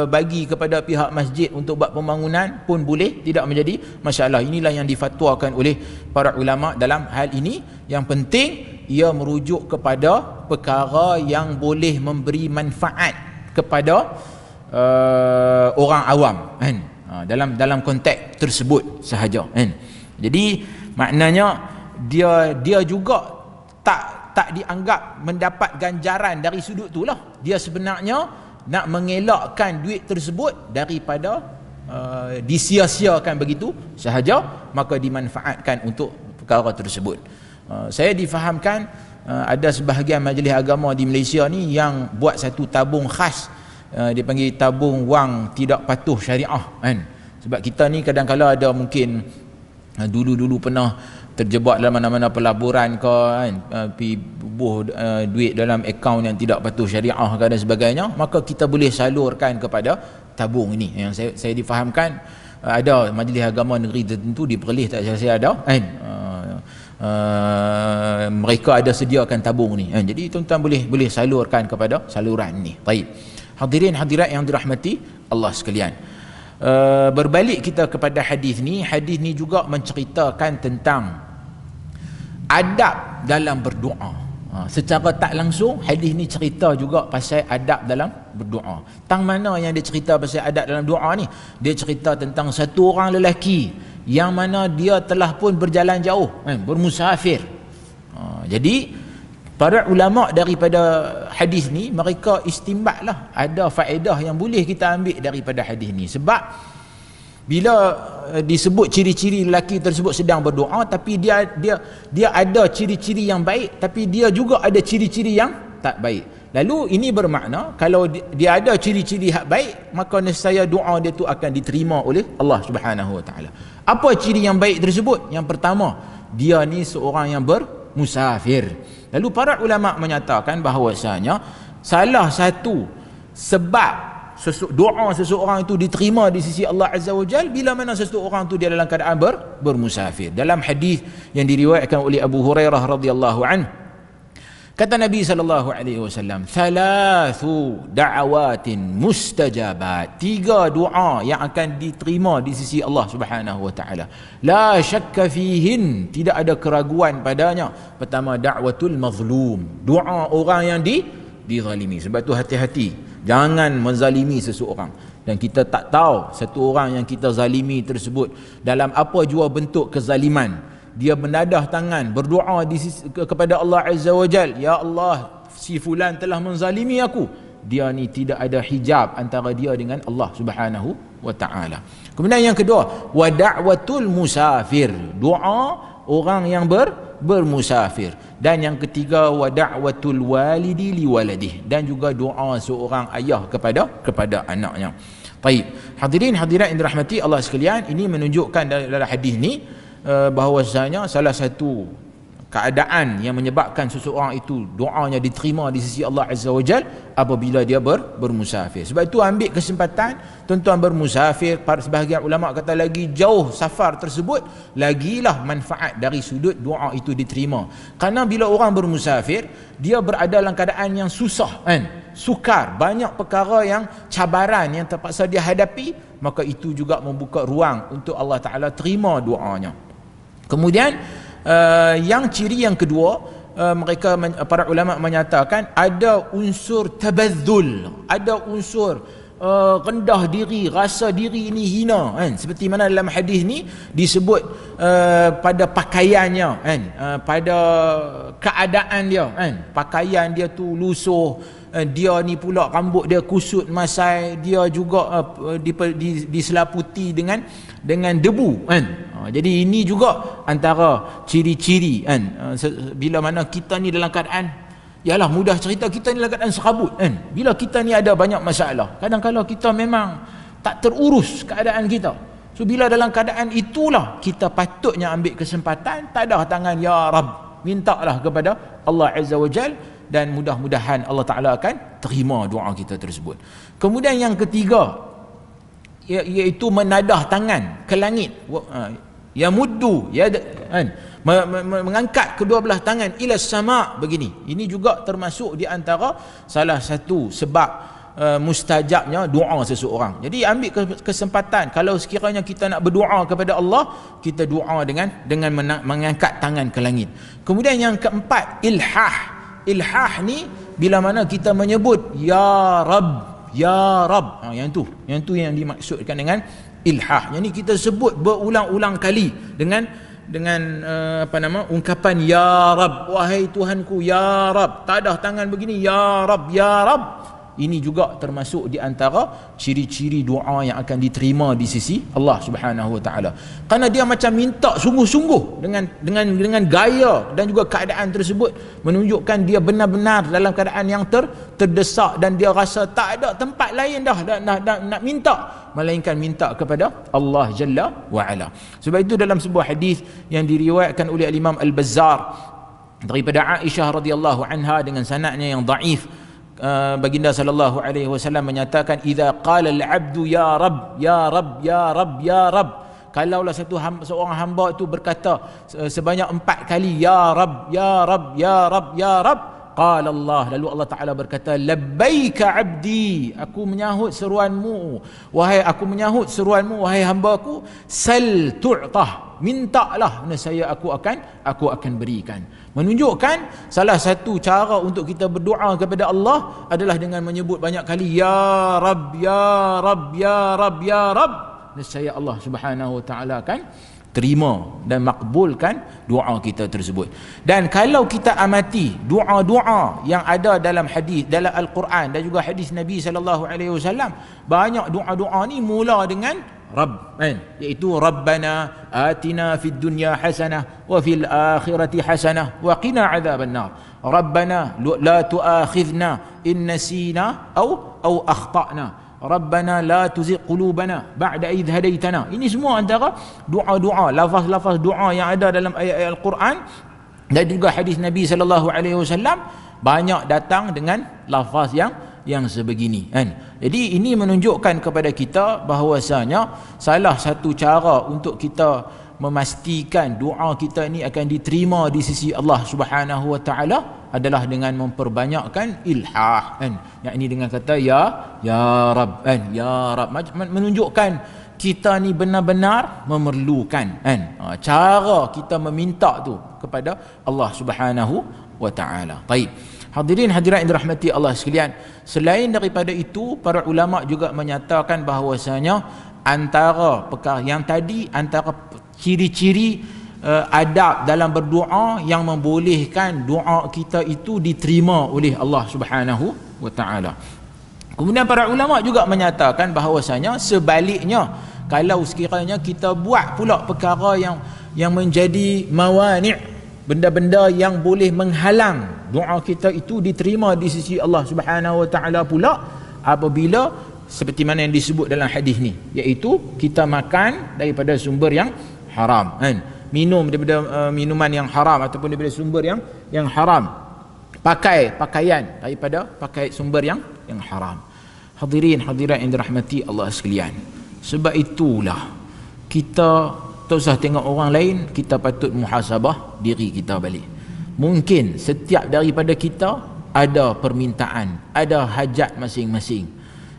bagi kepada pihak masjid untuk buat pembangunan pun boleh, tidak menjadi masalah. Inilah yang difatwakan oleh para ulama dalam hal ini. Yang penting ia merujuk kepada perkara yang boleh memberi manfaat kepada orang awam kan, dalam konteks tersebut sahaja kan. Jadi maknanya dia juga tak dianggap mendapat ganjaran dari sudut tu lah. Dia sebenarnya nak mengelakkan duit tersebut daripada disia-siakan begitu sahaja, maka dimanfaatkan untuk perkara tersebut. Saya difahamkan ada sebahagian majlis agama di Malaysia ni yang buat satu tabung khas, dia panggil tabung wang tidak patuh syariah kan. Sebab kita ni kadang-kadang ada mungkin dulu-dulu pernah terjebak dalam mana-mana pelaburan ke kan, pergi bubuh duit dalam akaun yang tidak patuh syariah ke dan sebagainya, maka kita boleh salurkan kepada tabung ini. Yang saya difahamkan ada majlis agama negeri tertentu di Perlis, tak saya ada kan, mereka ada sediakan tabung ni kan. Jadi tuan-tuan boleh salurkan kepada saluran ni. Baik, hadirin hadirat yang dirahmati Allah sekalian, berbalik kita kepada hadis ni juga menceritakan tentang adab dalam berdoa. Secara tak langsung hadis ni cerita juga pasal adab dalam berdoa. Tang mana yang dia cerita pasal adab dalam doa ni? Dia cerita tentang satu orang lelaki yang mana dia telah pun berjalan jauh, bermusafir. Jadi para ulama daripada hadis ni mereka istimbatlah ada faedah yang boleh kita ambil daripada hadis ni. Sebab bila disebut ciri-ciri lelaki tersebut sedang berdoa, tapi dia ada ciri-ciri yang baik, tapi dia juga ada ciri-ciri yang tak baik. Lalu ini bermakna kalau dia ada ciri-ciri yang baik, maka nescaya doa dia tu akan diterima oleh Allah Subhanahu Wa Taala. Apa ciri yang baik tersebut? Yang pertama, dia ni seorang yang bermusafir. Lalu para ulama menyatakan bahawasanya salah satu sebab doa seseorang itu diterima di sisi Allah Azza wa Jal bila mana seseorang itu dia dalam keadaan bermusafir. Dalam hadis yang diriwayatkan oleh Abu Hurairah radhiyallahu anhu, Kata Nabi SAW, thalathu da'awatin mustajabat, 3 doa yang akan diterima di sisi Allah Subhanahu wa taala. La syakka fihin, tidak ada keraguan padanya. Pertama, da'watul mazlum, doa orang yang dizalimi. Sebab tu hati-hati, jangan menzalimi seseorang. Dan kita tak tahu satu orang yang kita zalimi tersebut dalam apa jua bentuk kezaliman. Dia menadah tangan berdoa kepada Allah Azza wa Jal, ya Allah, si fulan telah menzalimi aku. Dia ni tidak ada hijab antara dia dengan Allah Subhanahu wa taala. Kemudian yang kedua, wa da'watul musafir, doa orang yang bermusafir. Dan yang ketiga, wa da'watul walidi li waladih, dan juga doa seorang ayah kepada anaknya. Baik, hadirin hadirat yang dirahmati Allah sekalian, ini menunjukkan dalam hadis ni bahawasanya salah satu keadaan yang menyebabkan seseorang itu doanya diterima di sisi Allah Azza wa Jal apabila dia bermusafir. Sebab itu ambil kesempatan tuan-tuan bermusafir. Sebahagian ulama kata lagi jauh safar tersebut, lagilah manfaat dari sudut doa itu diterima. Kerana bila orang bermusafir, dia berada dalam keadaan yang susah, kan? Sukar, banyak perkara yang cabaran yang terpaksa dia hadapi, maka itu juga membuka ruang untuk Allah Ta'ala terima doanya. Kemudian yang ciri yang kedua, para ulama menyatakan ada unsur tabadzul, ada unsur rendah diri, rasa diri ini hina, kan? Seperti mana dalam hadis ni disebut pada pakaiannya, kan? Pada keadaan dia, kan? Pakaian dia tu lusuh, dia ni pula rambut dia kusut masai, dia juga diselaputi dengan debu, kan? Jadi ini juga antara ciri-ciri, kan? Bila mana kita ni dalam keadaan, yalah mudah cerita, kita ni dalam keadaan serabut, kan? Bila kita ni ada banyak masalah, kadang-kadang kita memang tak terurus keadaan kita. So bila dalam keadaan itulah kita patutnya ambil kesempatan, tadah tangan, ya Rab, mintalah kepada Allah Azza wa Jal, dan mudah-mudahan Allah Ta'ala akan terima doa kita tersebut. Kemudian yang ketiga, iaitu menadah tangan ke langit, ya muddu, ya, kan? Mengangkat kedua belah tangan ila sama, begini. Ini juga termasuk di antara salah satu sebab mustajabnya doa seseorang. Jadi ambil kesempatan, kalau sekiranya kita nak berdoa kepada Allah, kita doa dengan mengangkat tangan ke langit. Kemudian yang keempat, ilhah. Ilhah ni bila mana kita menyebut ya Rab, ya Rab, yang tu yang dimaksudkan dengan ilhah. Yang ni kita sebut berulang-ulang kali dengan ungkapan ya Rab, wahai Tuhanku, ya Rab, tadah tangan begini, ya Rab, ya Rab. Ini juga termasuk di antara ciri-ciri doa yang akan diterima di sisi Allah Subhanahu wa taala. Kerana dia macam minta sungguh-sungguh dengan gaya dan juga keadaan tersebut menunjukkan dia benar-benar dalam keadaan yang terdesak, dan dia rasa tak ada tempat lain dah nak minta melainkan minta kepada Allah Jalla wa Ala. Sebab itu dalam sebuah hadis yang diriwayatkan oleh Imam Al-Bazzar daripada Aisyah radhiyallahu anha dengan sanadnya yang dhaif, baginda sallallahu alaihi wasallam menyatakan, idza qala al-'abdu ya Rabb, ya Rabb, ya Rabb, ya Rabb, kalaulah seorang hamba itu berkata sebanyak 4 kali ya Rabb, ya Rabb, ya Rabb, ya Rabb, qala Allah, lalu Allah Ta'ala berkata, labbaika 'abdi, aku menyahut seruanmu, wahai hambaku, sal tu'tah, mintalah nescaya aku akan berikan. Menunjukkan salah satu cara untuk kita berdoa kepada Allah adalah dengan menyebut banyak kali ya Rabb, ya Rabb, ya Rabb, ya Rabb. Nescaya Allah Subhanahu wa taala akan terima dan makbulkan doa kita tersebut. Dan kalau kita amati doa-doa yang ada dalam hadis, dalam Al-Quran dan juga hadis Nabi sallallahu alaihi wasallam, banyak doa-doa ni mula dengan Rabb, kan? Iaitu Rabbana atina fid dunya hasanah wa fil akhirati hasanah wa qina adzabannar. Rabbana la tu'akhidhna in nasina au akhtana. Rabbana la tuzigh qulubana ba'da idh hadaitana. Ini semua antara doa-doa, lafaz-lafaz doa yang ada dalam ayat-ayat Al-Quran dan juga hadis Nabi sallallahu alaihi wasallam, banyak datang dengan lafaz yang sebegini, kan? Jadi ini menunjukkan kepada kita bahawasanya salah satu cara untuk kita memastikan doa kita ini akan diterima di sisi Allah Subhanahu wa taala adalah dengan memperbanyakkan ilhah kan, yakni dengan kata ya Rabb kan, ya Rabb, menunjukkan kita ni benar-benar memerlukan kan, cara kita meminta tu kepada Allah Subhanahu wa taala. Baik, hadirin hadirat yang dirahmati Allah sekalian, selain daripada itu para ulama juga menyatakan bahawasanya antara perkara yang tadi, antara ciri-ciri adab dalam berdoa yang membolehkan doa kita itu diterima oleh Allah Subhanahu wa taala. Kemudian para ulama juga menyatakan bahawasanya sebaliknya, kalau sekiranya kita buat pula perkara yang menjadi mawani', benda-benda yang boleh menghalang doa kita itu diterima di sisi Allah Subhanahu wa taala pula, apabila seperti mana yang disebut dalam hadis ni, iaitu kita makan daripada sumber yang haram kan, minum daripada minuman yang haram ataupun daripada sumber yang haram, pakai pakaian daripada pakai sumber yang haram. Hadirin hadirat yang dirahmati Allah sekalian, sebab itulah kita tak usah tengok orang lain, kita patut muhasabah diri kita balik. Mungkin setiap daripada kita ada permintaan, ada hajat masing-masing,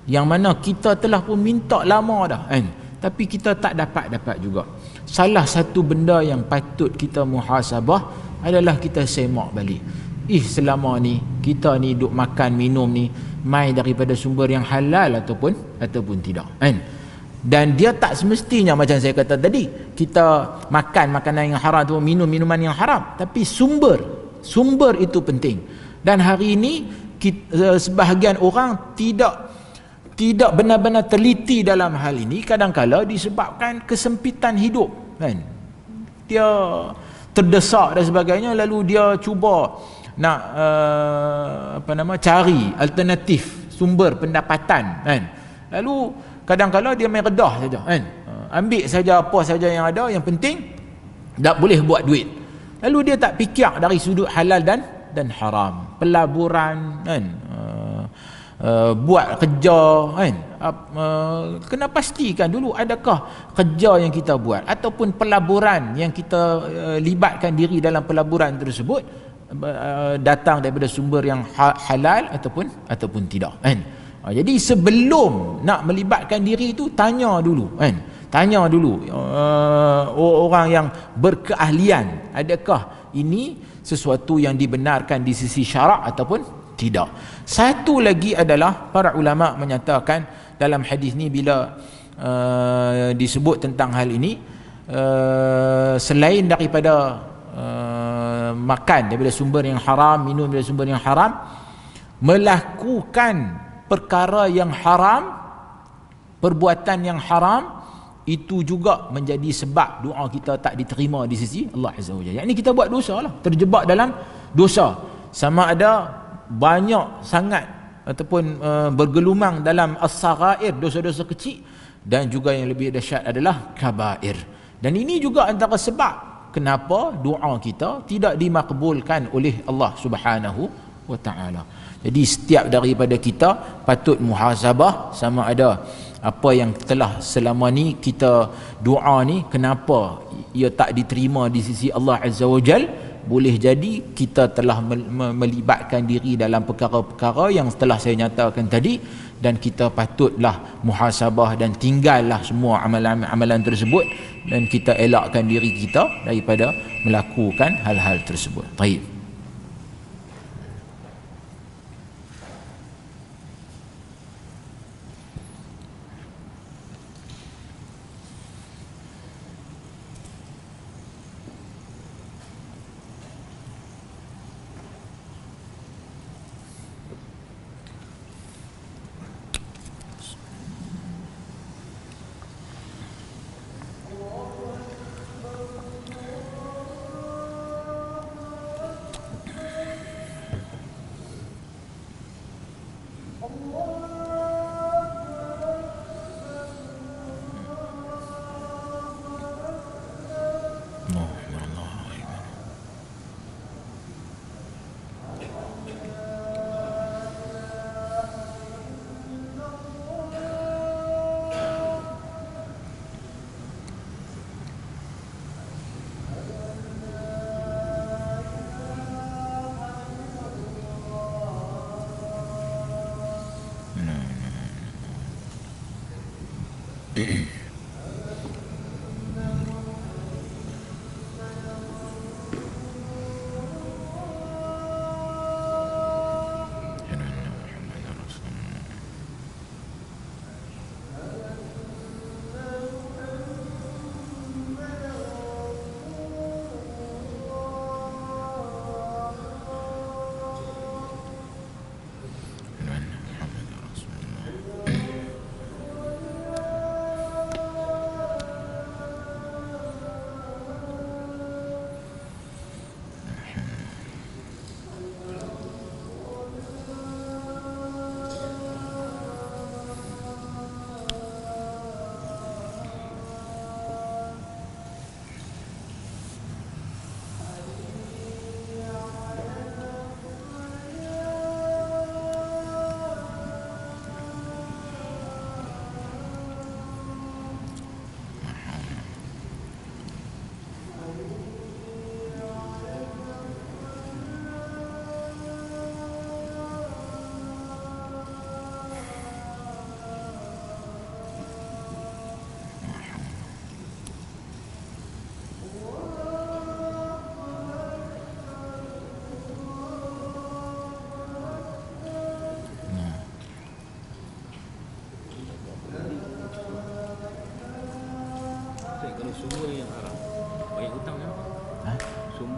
yang mana kita telah pun minta lama dah kan, tapi kita tak dapat juga. Salah satu benda yang patut kita muhasabah adalah kita semak balik, selama ni kita ni duk makan minum ni mai daripada sumber yang halal ataupun tidak kan. Dan dia tak semestinya macam saya kata tadi, kita makan makanan yang haram atau minum minuman yang haram, tapi sumber itu penting. Dan hari ini sebahagian orang tidak benar-benar teliti dalam hal ini, kadang-kala disebabkan kesempitan hidup kan, dia terdesak dan sebagainya, lalu dia cuba nak cari alternatif sumber pendapatan kan, lalu kadang-kala dia main redah saja kan, ambil saja apa saja yang ada, yang penting tak boleh buat duit, lalu dia tak fikir dari sudut halal dan haram, pelaburan kan, buat kerja kan, kena pastikan dulu adakah kerja yang kita buat ataupun pelaburan yang kita libatkan diri dalam pelaburan tersebut datang daripada sumber yang halal ataupun tidak kan. Jadi sebelum nak melibatkan diri itu, tanya dulu kan, orang yang berkeahlian, adakah ini sesuatu yang dibenarkan di sisi syarak ataupun tidak. Satu lagi adalah para ulama menyatakan dalam hadis ni bila disebut tentang hal ini, selain daripada makan daripada sumber yang haram, minum daripada sumber yang haram, melakukan perkara yang haram, perbuatan yang haram, itu juga menjadi sebab doa kita tak diterima di sisi Allah Azza wa Jalla. Yakni kita buat dosa lah, terjebak dalam dosa, sama ada banyak sangat ataupun bergelumang dalam as-saghair, dosa-dosa kecil, dan juga yang lebih dahsyat adalah kabair. Dan ini juga antara sebab kenapa doa kita tidak dimakbulkan oleh Allah Subhanahu wa taala. Jadi setiap daripada kita patut muhasabah sama ada apa yang telah selama ni kita doa ni, kenapa ia tak diterima di sisi Allah Azza wa Jal. Boleh jadi kita telah melibatkan diri dalam perkara-perkara yang telah saya nyatakan tadi, dan kita patutlah muhasabah dan tinggallah semua amalan-amalan tersebut, dan kita elakkan diri kita daripada melakukan hal-hal tersebut. Baik.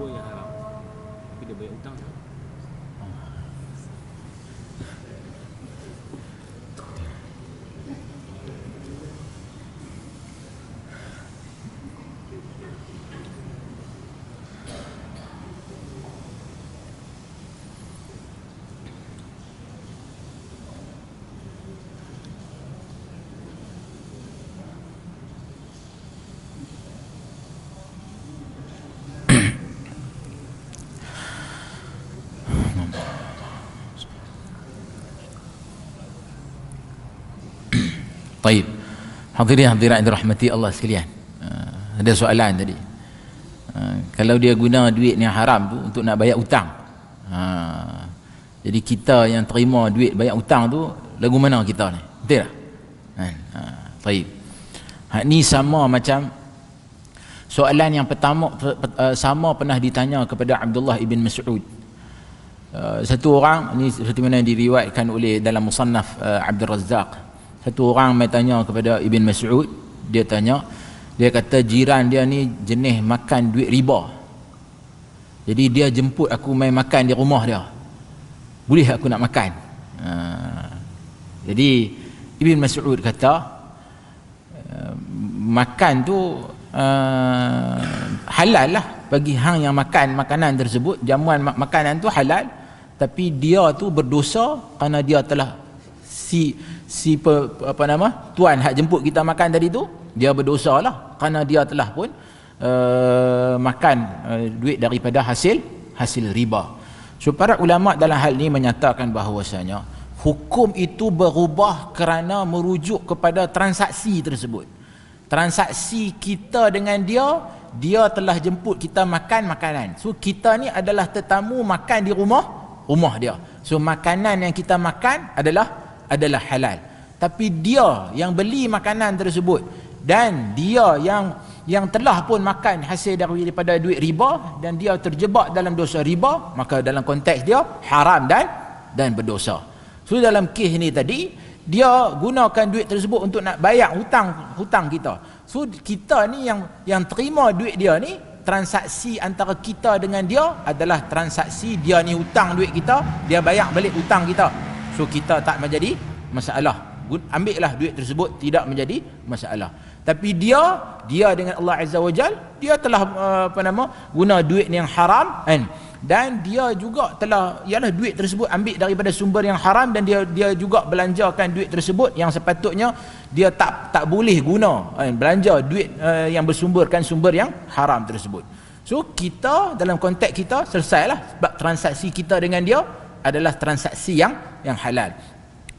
sumber yang haram, tapi dia bayar hutang tak? Baik. Hadirin hadirat yang dirahmati Allah sekalian. Ada soalan tadi. Kalau dia guna duit yang haram tu untuk nak bayar hutang. Jadi kita yang terima duit bayar hutang tu lagu mana kita ni? Betul tak? Baik. Ni sama macam soalan yang pertama, sama pernah ditanya kepada Abdullah ibn Mas'ud. Satu orang ni seperti mana diriwayatkan oleh dalam Musannaf Abdul Razzaq. Satu orang mai tanya kepada Ibn Mas'ud, dia tanya, dia kata jiran dia ni jenis makan duit riba. Jadi dia jemput aku mai makan di rumah dia. Boleh aku nak makan? Jadi Ibn Mas'ud kata makan tu halal lah bagi hang yang makan makanan tersebut. Jamuan makanan tu halal, tapi dia tu berdosa kerana dia telah tuan hak jemput kita makan tadi tu, dia berdosa lah kerana dia telah pun makan duit daripada hasil riba. So para ulama dalam hal ni menyatakan bahawasanya hukum itu berubah kerana merujuk kepada transaksi tersebut. Transaksi kita dengan dia telah jemput kita makan makanan. So kita ni adalah tetamu makan di rumah dia. So makanan yang kita makan adalah halal. Tapi dia yang beli makanan tersebut dan dia yang telah pun makan hasil daripada duit riba dan dia terjebak dalam dosa riba, maka dalam konteks dia haram dan berdosa. So dalam kes ni tadi, dia gunakan duit tersebut untuk nak bayar hutang kita. So kita ni yang terima duit dia ni, transaksi antara kita dengan dia adalah transaksi dia ni hutang duit kita, dia bayar balik hutang kita. So kita tak menjadi masalah. Ambillah duit tersebut, tidak menjadi masalah. Tapi dia dengan Allah Azza wa Jal, dia telah guna duit yang haram kan? Dan dia juga telah duit tersebut ambil daripada sumber yang haram, dan dia juga belanjakan duit tersebut yang sepatutnya dia tak boleh guna kan? Belanja duit yang bersumberkan sumber yang haram tersebut. So kita dalam konteks kita selesailah, sebab transaksi kita dengan dia adalah transaksi yang halal.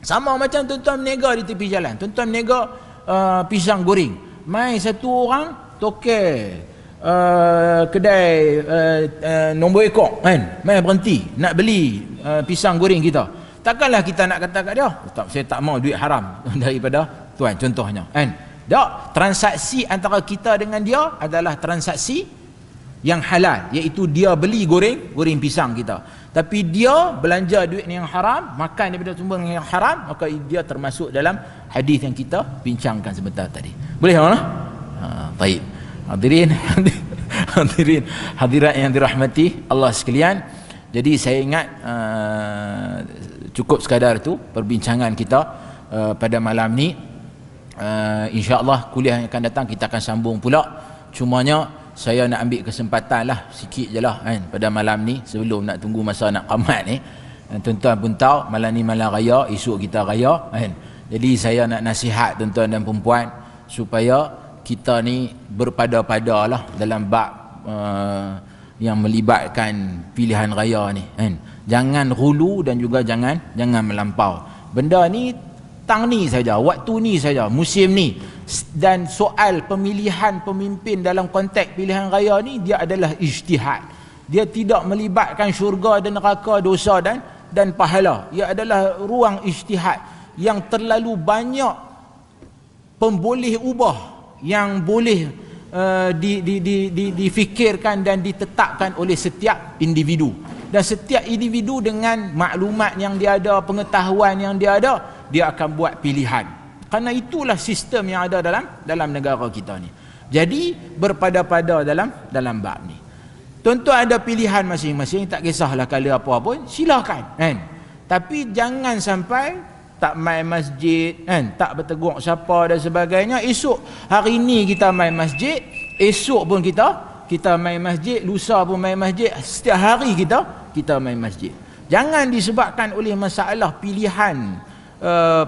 Sama macam tuan-tuan berniaga di tepi jalan. Tuan-tuan berniaga pisang goreng. Mai satu orang tokek kedai nombor ekor kan, mai berhenti nak beli pisang goreng kita. Takkanlah kita nak kata kat dia, saya tak mau duit haram daripada tuan, contohnya kan. Tak, transaksi antara kita dengan dia adalah transaksi yang halal, iaitu dia beli goreng pisang kita. Tapi dia belanja duit yang haram, makan daripada sumber yang haram, maka dia termasuk dalam hadis yang kita bincangkan sebentar tadi. Boleh tak? Baik. Hadirat yang dirahmati Allah sekalian. Jadi saya ingat cukup sekadar itu perbincangan kita pada malam ni. InsyaAllah kuliah yang akan datang kita akan sambung pula. Cumanya saya nak ambil kesempatan lah sikit je lah kan, pada malam ni sebelum nak tunggu masa nak qamat ni. Tuan-tuan pun tahu malam ni malam raya, esok kita raya kan. Jadi saya nak nasihat tuan-tuan dan perempuan supaya kita ni berpada-pada lah dalam bab yang melibatkan pilihan raya ni kan. Jangan hulu dan juga jangan melampau. Benda ni tang ni saja, waktu ni saja, musim ni. Dan soal pemilihan pemimpin dalam konteks pilihan raya ni, dia adalah ijtihad. Dia tidak melibatkan syurga dan neraka, dosa dan pahala. Ia adalah ruang ijtihad yang terlalu banyak pemboleh ubah yang boleh difikirkan dan ditetapkan oleh setiap individu. Dan setiap individu dengan maklumat yang dia ada, pengetahuan yang dia ada, dia akan buat pilihan. Karena itulah sistem yang ada dalam negara kita ni. Jadi berpada-pada dalam bab ni. Tuan-tuan ada pilihan masing-masing, tak kisahlah kala apa pun, silakan kan. Tapi jangan sampai tak main masjid kan, tak bertegur siapa dan sebagainya. Esok hari ni kita main masjid, esok pun kita main masjid, lusa pun main masjid, setiap hari kita main masjid. Jangan disebabkan oleh masalah pilihan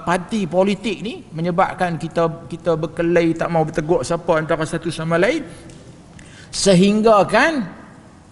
parti politik ni menyebabkan kita berkelahi, tak mau bertegur siapa antara satu sama lain, sehingga kan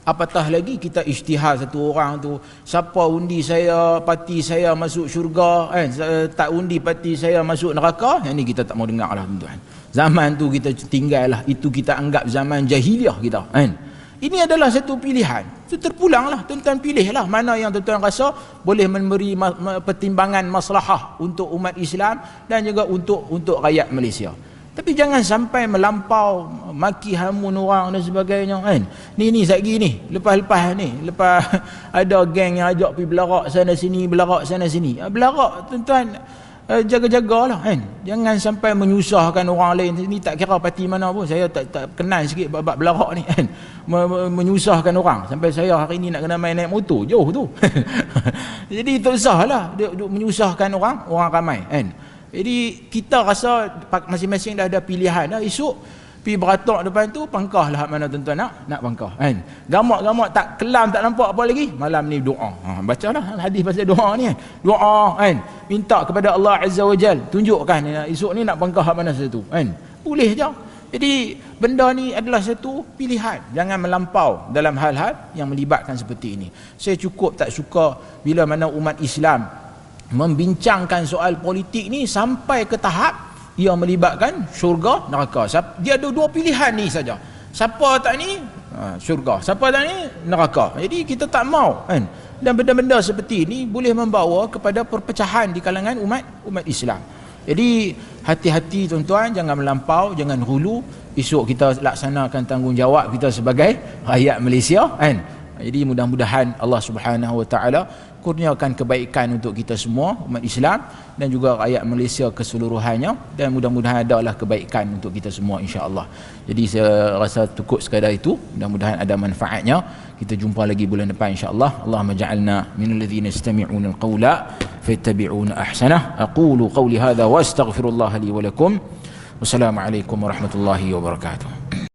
apatah lagi kita isytihar satu orang tu, siapa undi saya, parti saya masuk syurga kan, tak undi parti saya masuk neraka. Yang ni kita tak mau dengar lah tuan-tuan. Zaman tu kita tinggal lah, itu kita anggap zaman jahiliah kita kan. Ini adalah satu pilihan, itu terpulang lah, tuan-tuan pilih lah mana yang tuan-tuan rasa boleh memberi pertimbangan maslahah untuk umat Islam dan juga untuk rakyat Malaysia. Tapi jangan sampai melampau maki hamun orang dan sebagainya kan. Ni satgi ni, lepas ada geng yang ajak pergi belarak sana sini, belarak sana sini. Belarak tuan-tuan, jaga-jagalah kan. Jangan sampai menyusahkan orang lain. Ni tak kira parti mana pun, saya tak kenal sikit bab belarak ni kan. Menyusahkan orang sampai saya hari ni nak kena main naik motor jauh tu. Jadi tak usahlah duk menyusahkan orang ramai kan. Jadi kita rasa masing-masing dah ada pilihan dah. Esok pergi beratok depan tu, pangkah lah mana tuan-tuan nak pangkah kan. Gamak-gamak tak kelam, tak nampak apa lagi, malam ni doa. Bacalah hadis pasal doa ni kan. Doa kan, minta kepada Allah Azza wa Jal, tunjukkan esok ni nak pangkah mana satu kan. Boleh je. Jadi benda ni adalah satu pilihan. Jangan melampau dalam hal-hal yang melibatkan seperti ini. Saya cukup tak suka bila mana umat Islam membincangkan soal politik ni sampai ke tahap ia melibatkan syurga neraka. Dia ada dua pilihan ni saja. Siapa tak ni syurga, siapa tak ni neraka. Jadi kita tak mau kan. Dan benda-benda seperti ini boleh membawa kepada perpecahan di kalangan umat Islam. Jadi hati-hati tuan-tuan, jangan melampau, jangan hulu. Esok kita laksanakan tanggungjawab kita sebagai rakyat Malaysia kan. Jadi mudah-mudahan Allah Subhanahu Wa Taala kurniakan kebaikan untuk kita semua umat Islam dan juga rakyat Malaysia keseluruhannya, dan mudah-mudahan adalah kebaikan untuk kita semua insya-Allah. Jadi saya rasa cukup sekadar itu, mudah-mudahan ada manfaatnya. Kita jumpa lagi bulan depan insya-Allah. Allahumma ja'alna minal ladzina yastami'una al-qawla fayattabi'una ahsanah. Aqulu qawli hadha wa astaghfirullah li wa lakum. Wassalamualaikum warahmatullahi wabarakatuh.